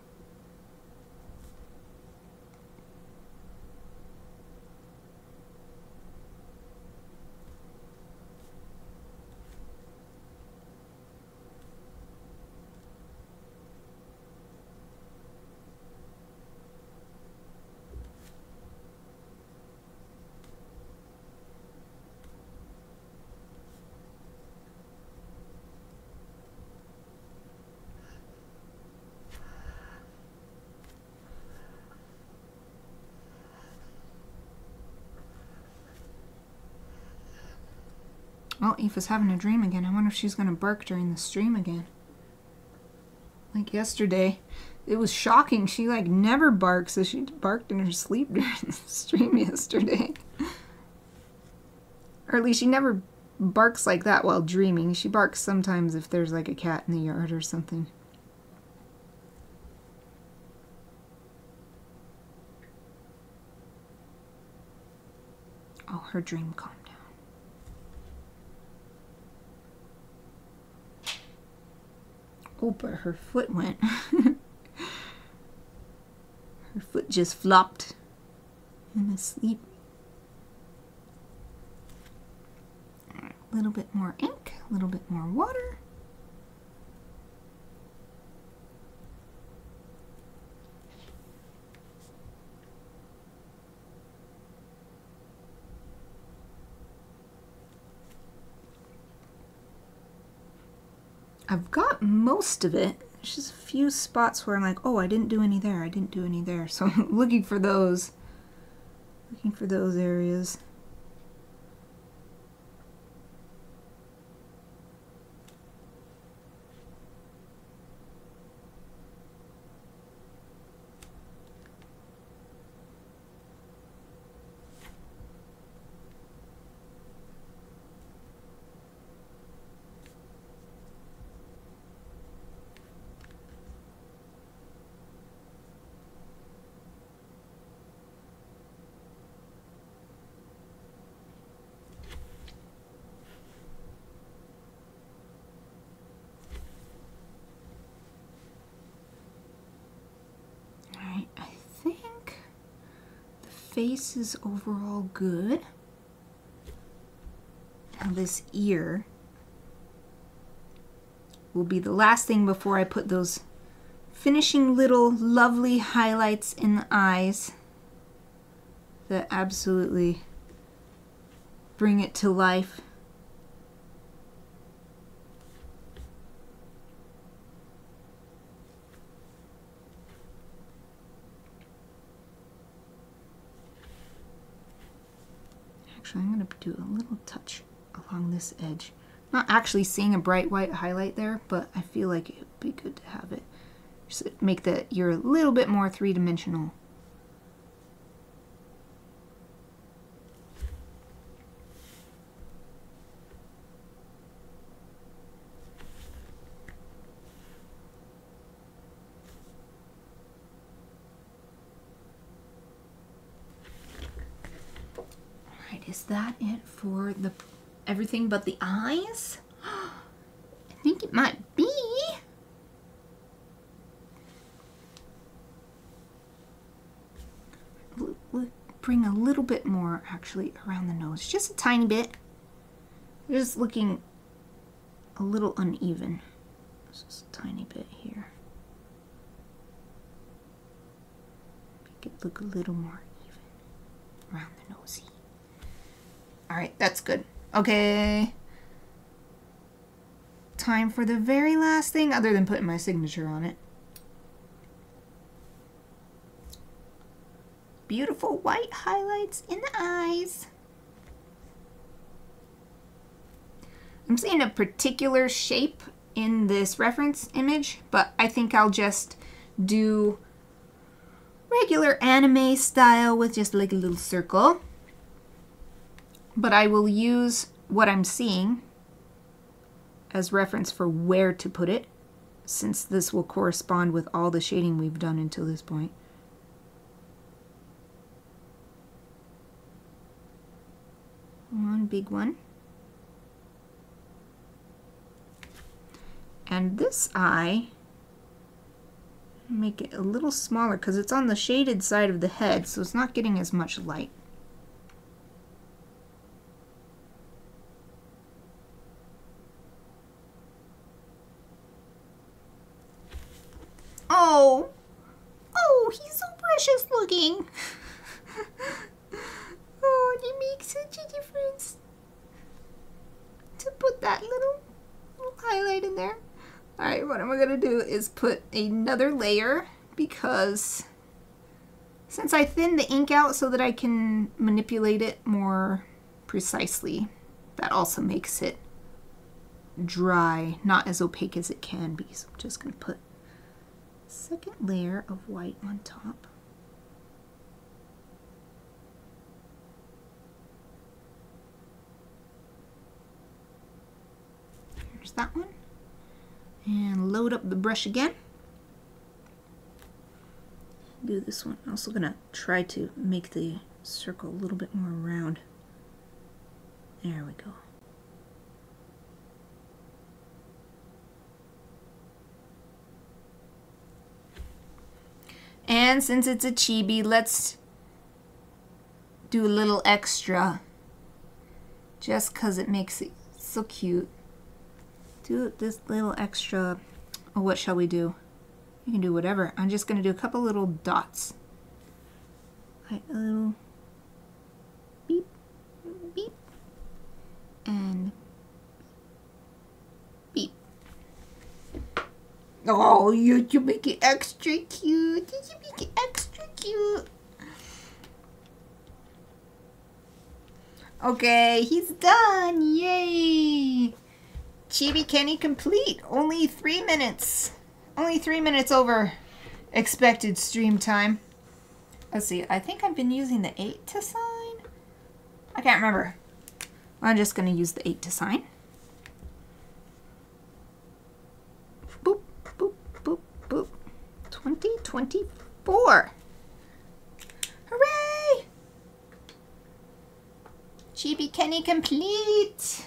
Oh, Aoife's having a dream again. I wonder if she's going to bark during the stream again. Like yesterday. It was shocking. She like never barks, so she barked in her sleep during the stream yesterday. Or at least she never barks like that while dreaming. She barks sometimes if there's like a cat in the yard or something. Oh, her dream calmed down. Oh, but her foot went. Her foot just flopped in her sleep. A little bit more ink, a little bit more water. I've got most of it. There's just a few spots where I'm like, oh, I didn't do any there, I didn't do any there. So I'm looking for those. Looking for those areas. Face is overall good. Now this ear will be the last thing before I put those finishing little lovely highlights in the eyes that absolutely bring it to life. Actually, I'm going to do a little touch along this edge. Not actually seeing a bright white highlight there, but I feel like it would be good to have it. Just make the ear a little bit more three-dimensional. Is that it for the everything but the eyes? I think it might be. We'll bring a little bit more actually around the nose, just a tiny bit. Just looking a little uneven. Just a tiny bit here. Make it look a little more even around the nosy. All right, that's good. Okay. Time for the very last thing, other than putting my signature on it. Beautiful white highlights in the eyes. I'm seeing a particular shape in this reference image, but I think I'll just do regular anime style with just like a little circle. But I will use what I'm seeing as reference for where to put it, since this will correspond with all the shading we've done until this point. One big one. And this eye, make it a little smaller because it's on the shaded side of the head, so it's not getting as much light. Oh, oh, he's so precious looking. Oh, it makes such a difference to put that little highlight in there. All right, what I'm gonna do is put another layer, because since I thinned the ink out so that I can manipulate it more precisely, that also makes it dry, not as opaque as it can be. So I'm just going to put a second layer of white on top. There's that one. And load up the brush again. Do this one. I'm also going to try to make the circle a little bit more round. There we go. And since it's a chibi, let's do a little extra. Just because it makes it so cute. Do this little extra. Oh, what shall we do? You can do whatever. I'm just going to do a couple little dots. Like a little beep, beep, and beep. Oh, you make it extra cute. You make it extra cute. Okay, he's done. Yay! Chibi Kenny complete. Only 3 minutes. Only 3 minutes over expected stream time. Let's see. I think I've been using the 8 to sign. I can't remember. I'm just going to use the 8 to sign. Boop, boop, boop, boop. 2024. Hooray! Chibi Kenny complete.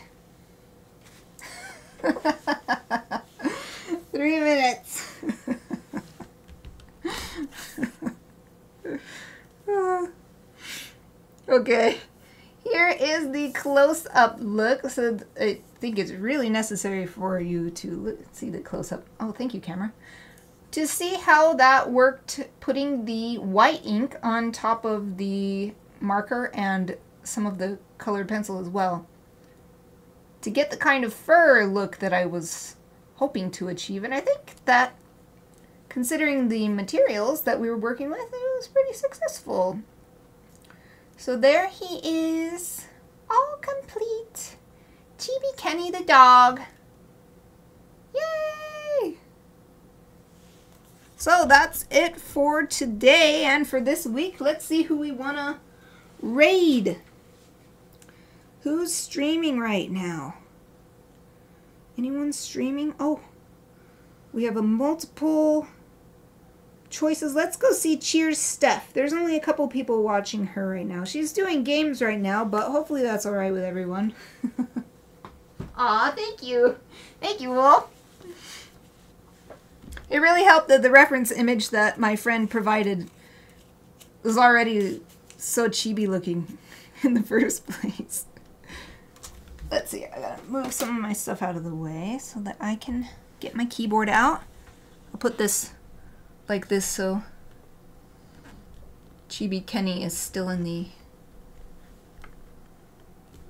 3 minutes. Okay, here is the close-up look. So I think it's really necessary for you to see the close-up. Oh, thank you, camera. To see how that worked, putting the white ink on top of the marker and some of the colored pencil as well. To get the kind of fur look that I was hoping to achieve. And I think that, considering the materials that we were working with, it was pretty successful. So there he is, all complete. Chibi Kenny the dog. Yay! So that's it for today and for this week. Let's see who we want to raid. Who's streaming right now? Anyone streaming? Oh, we have a multiple choices. Let's go see Cheers Steph. There's only a couple people watching her right now. She's doing games right now, but hopefully that's all right with everyone. Aw, thank you. Thank you, Wolf. It really helped that the reference image that my friend provided was already so chibi looking in the first place. Let's see, I gotta move some of my stuff out of the way so that I can get my keyboard out. I'll put this like this so Chibi Kenny is still in the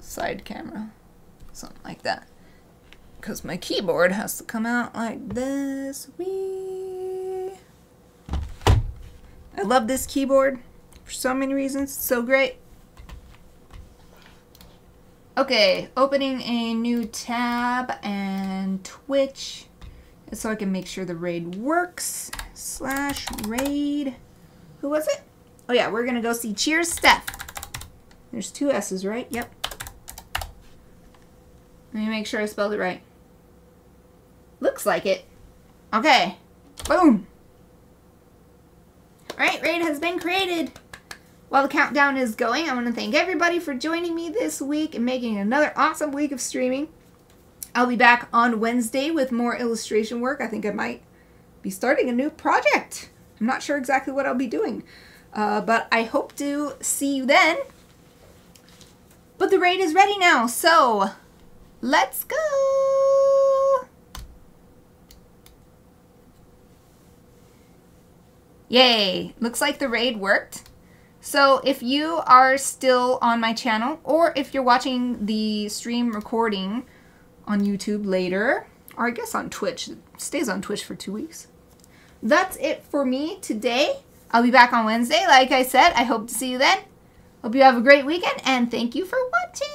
side camera. Something like that. Because my keyboard has to come out like this. Whee! I love this keyboard for so many reasons. It's so great. Okay, opening a new tab and Twitch so I can make sure the raid works. /raid. Who was it? Oh yeah, we're gonna go see Cheers Steph. There's 2 S's, right? Yep. Let me make sure I spelled it right. Looks like it. Okay. Boom. Alright, raid has been created. While the countdown is going, I want to thank everybody for joining me this week and making another awesome week of streaming. I'll be back on Wednesday with more illustration work. I think I might be starting a new project. I'm not sure exactly what I'll be doing, but I hope to see you then. But the raid is ready now, so let's go! Yay! Looks like the raid worked. So if you are still on my channel, or if you're watching the stream recording on YouTube later, or I guess on Twitch, it stays on Twitch for 2 weeks. That's it for me today. I'll be back on Wednesday, like I said. I hope to see you then. Hope you have a great weekend, and thank you for watching.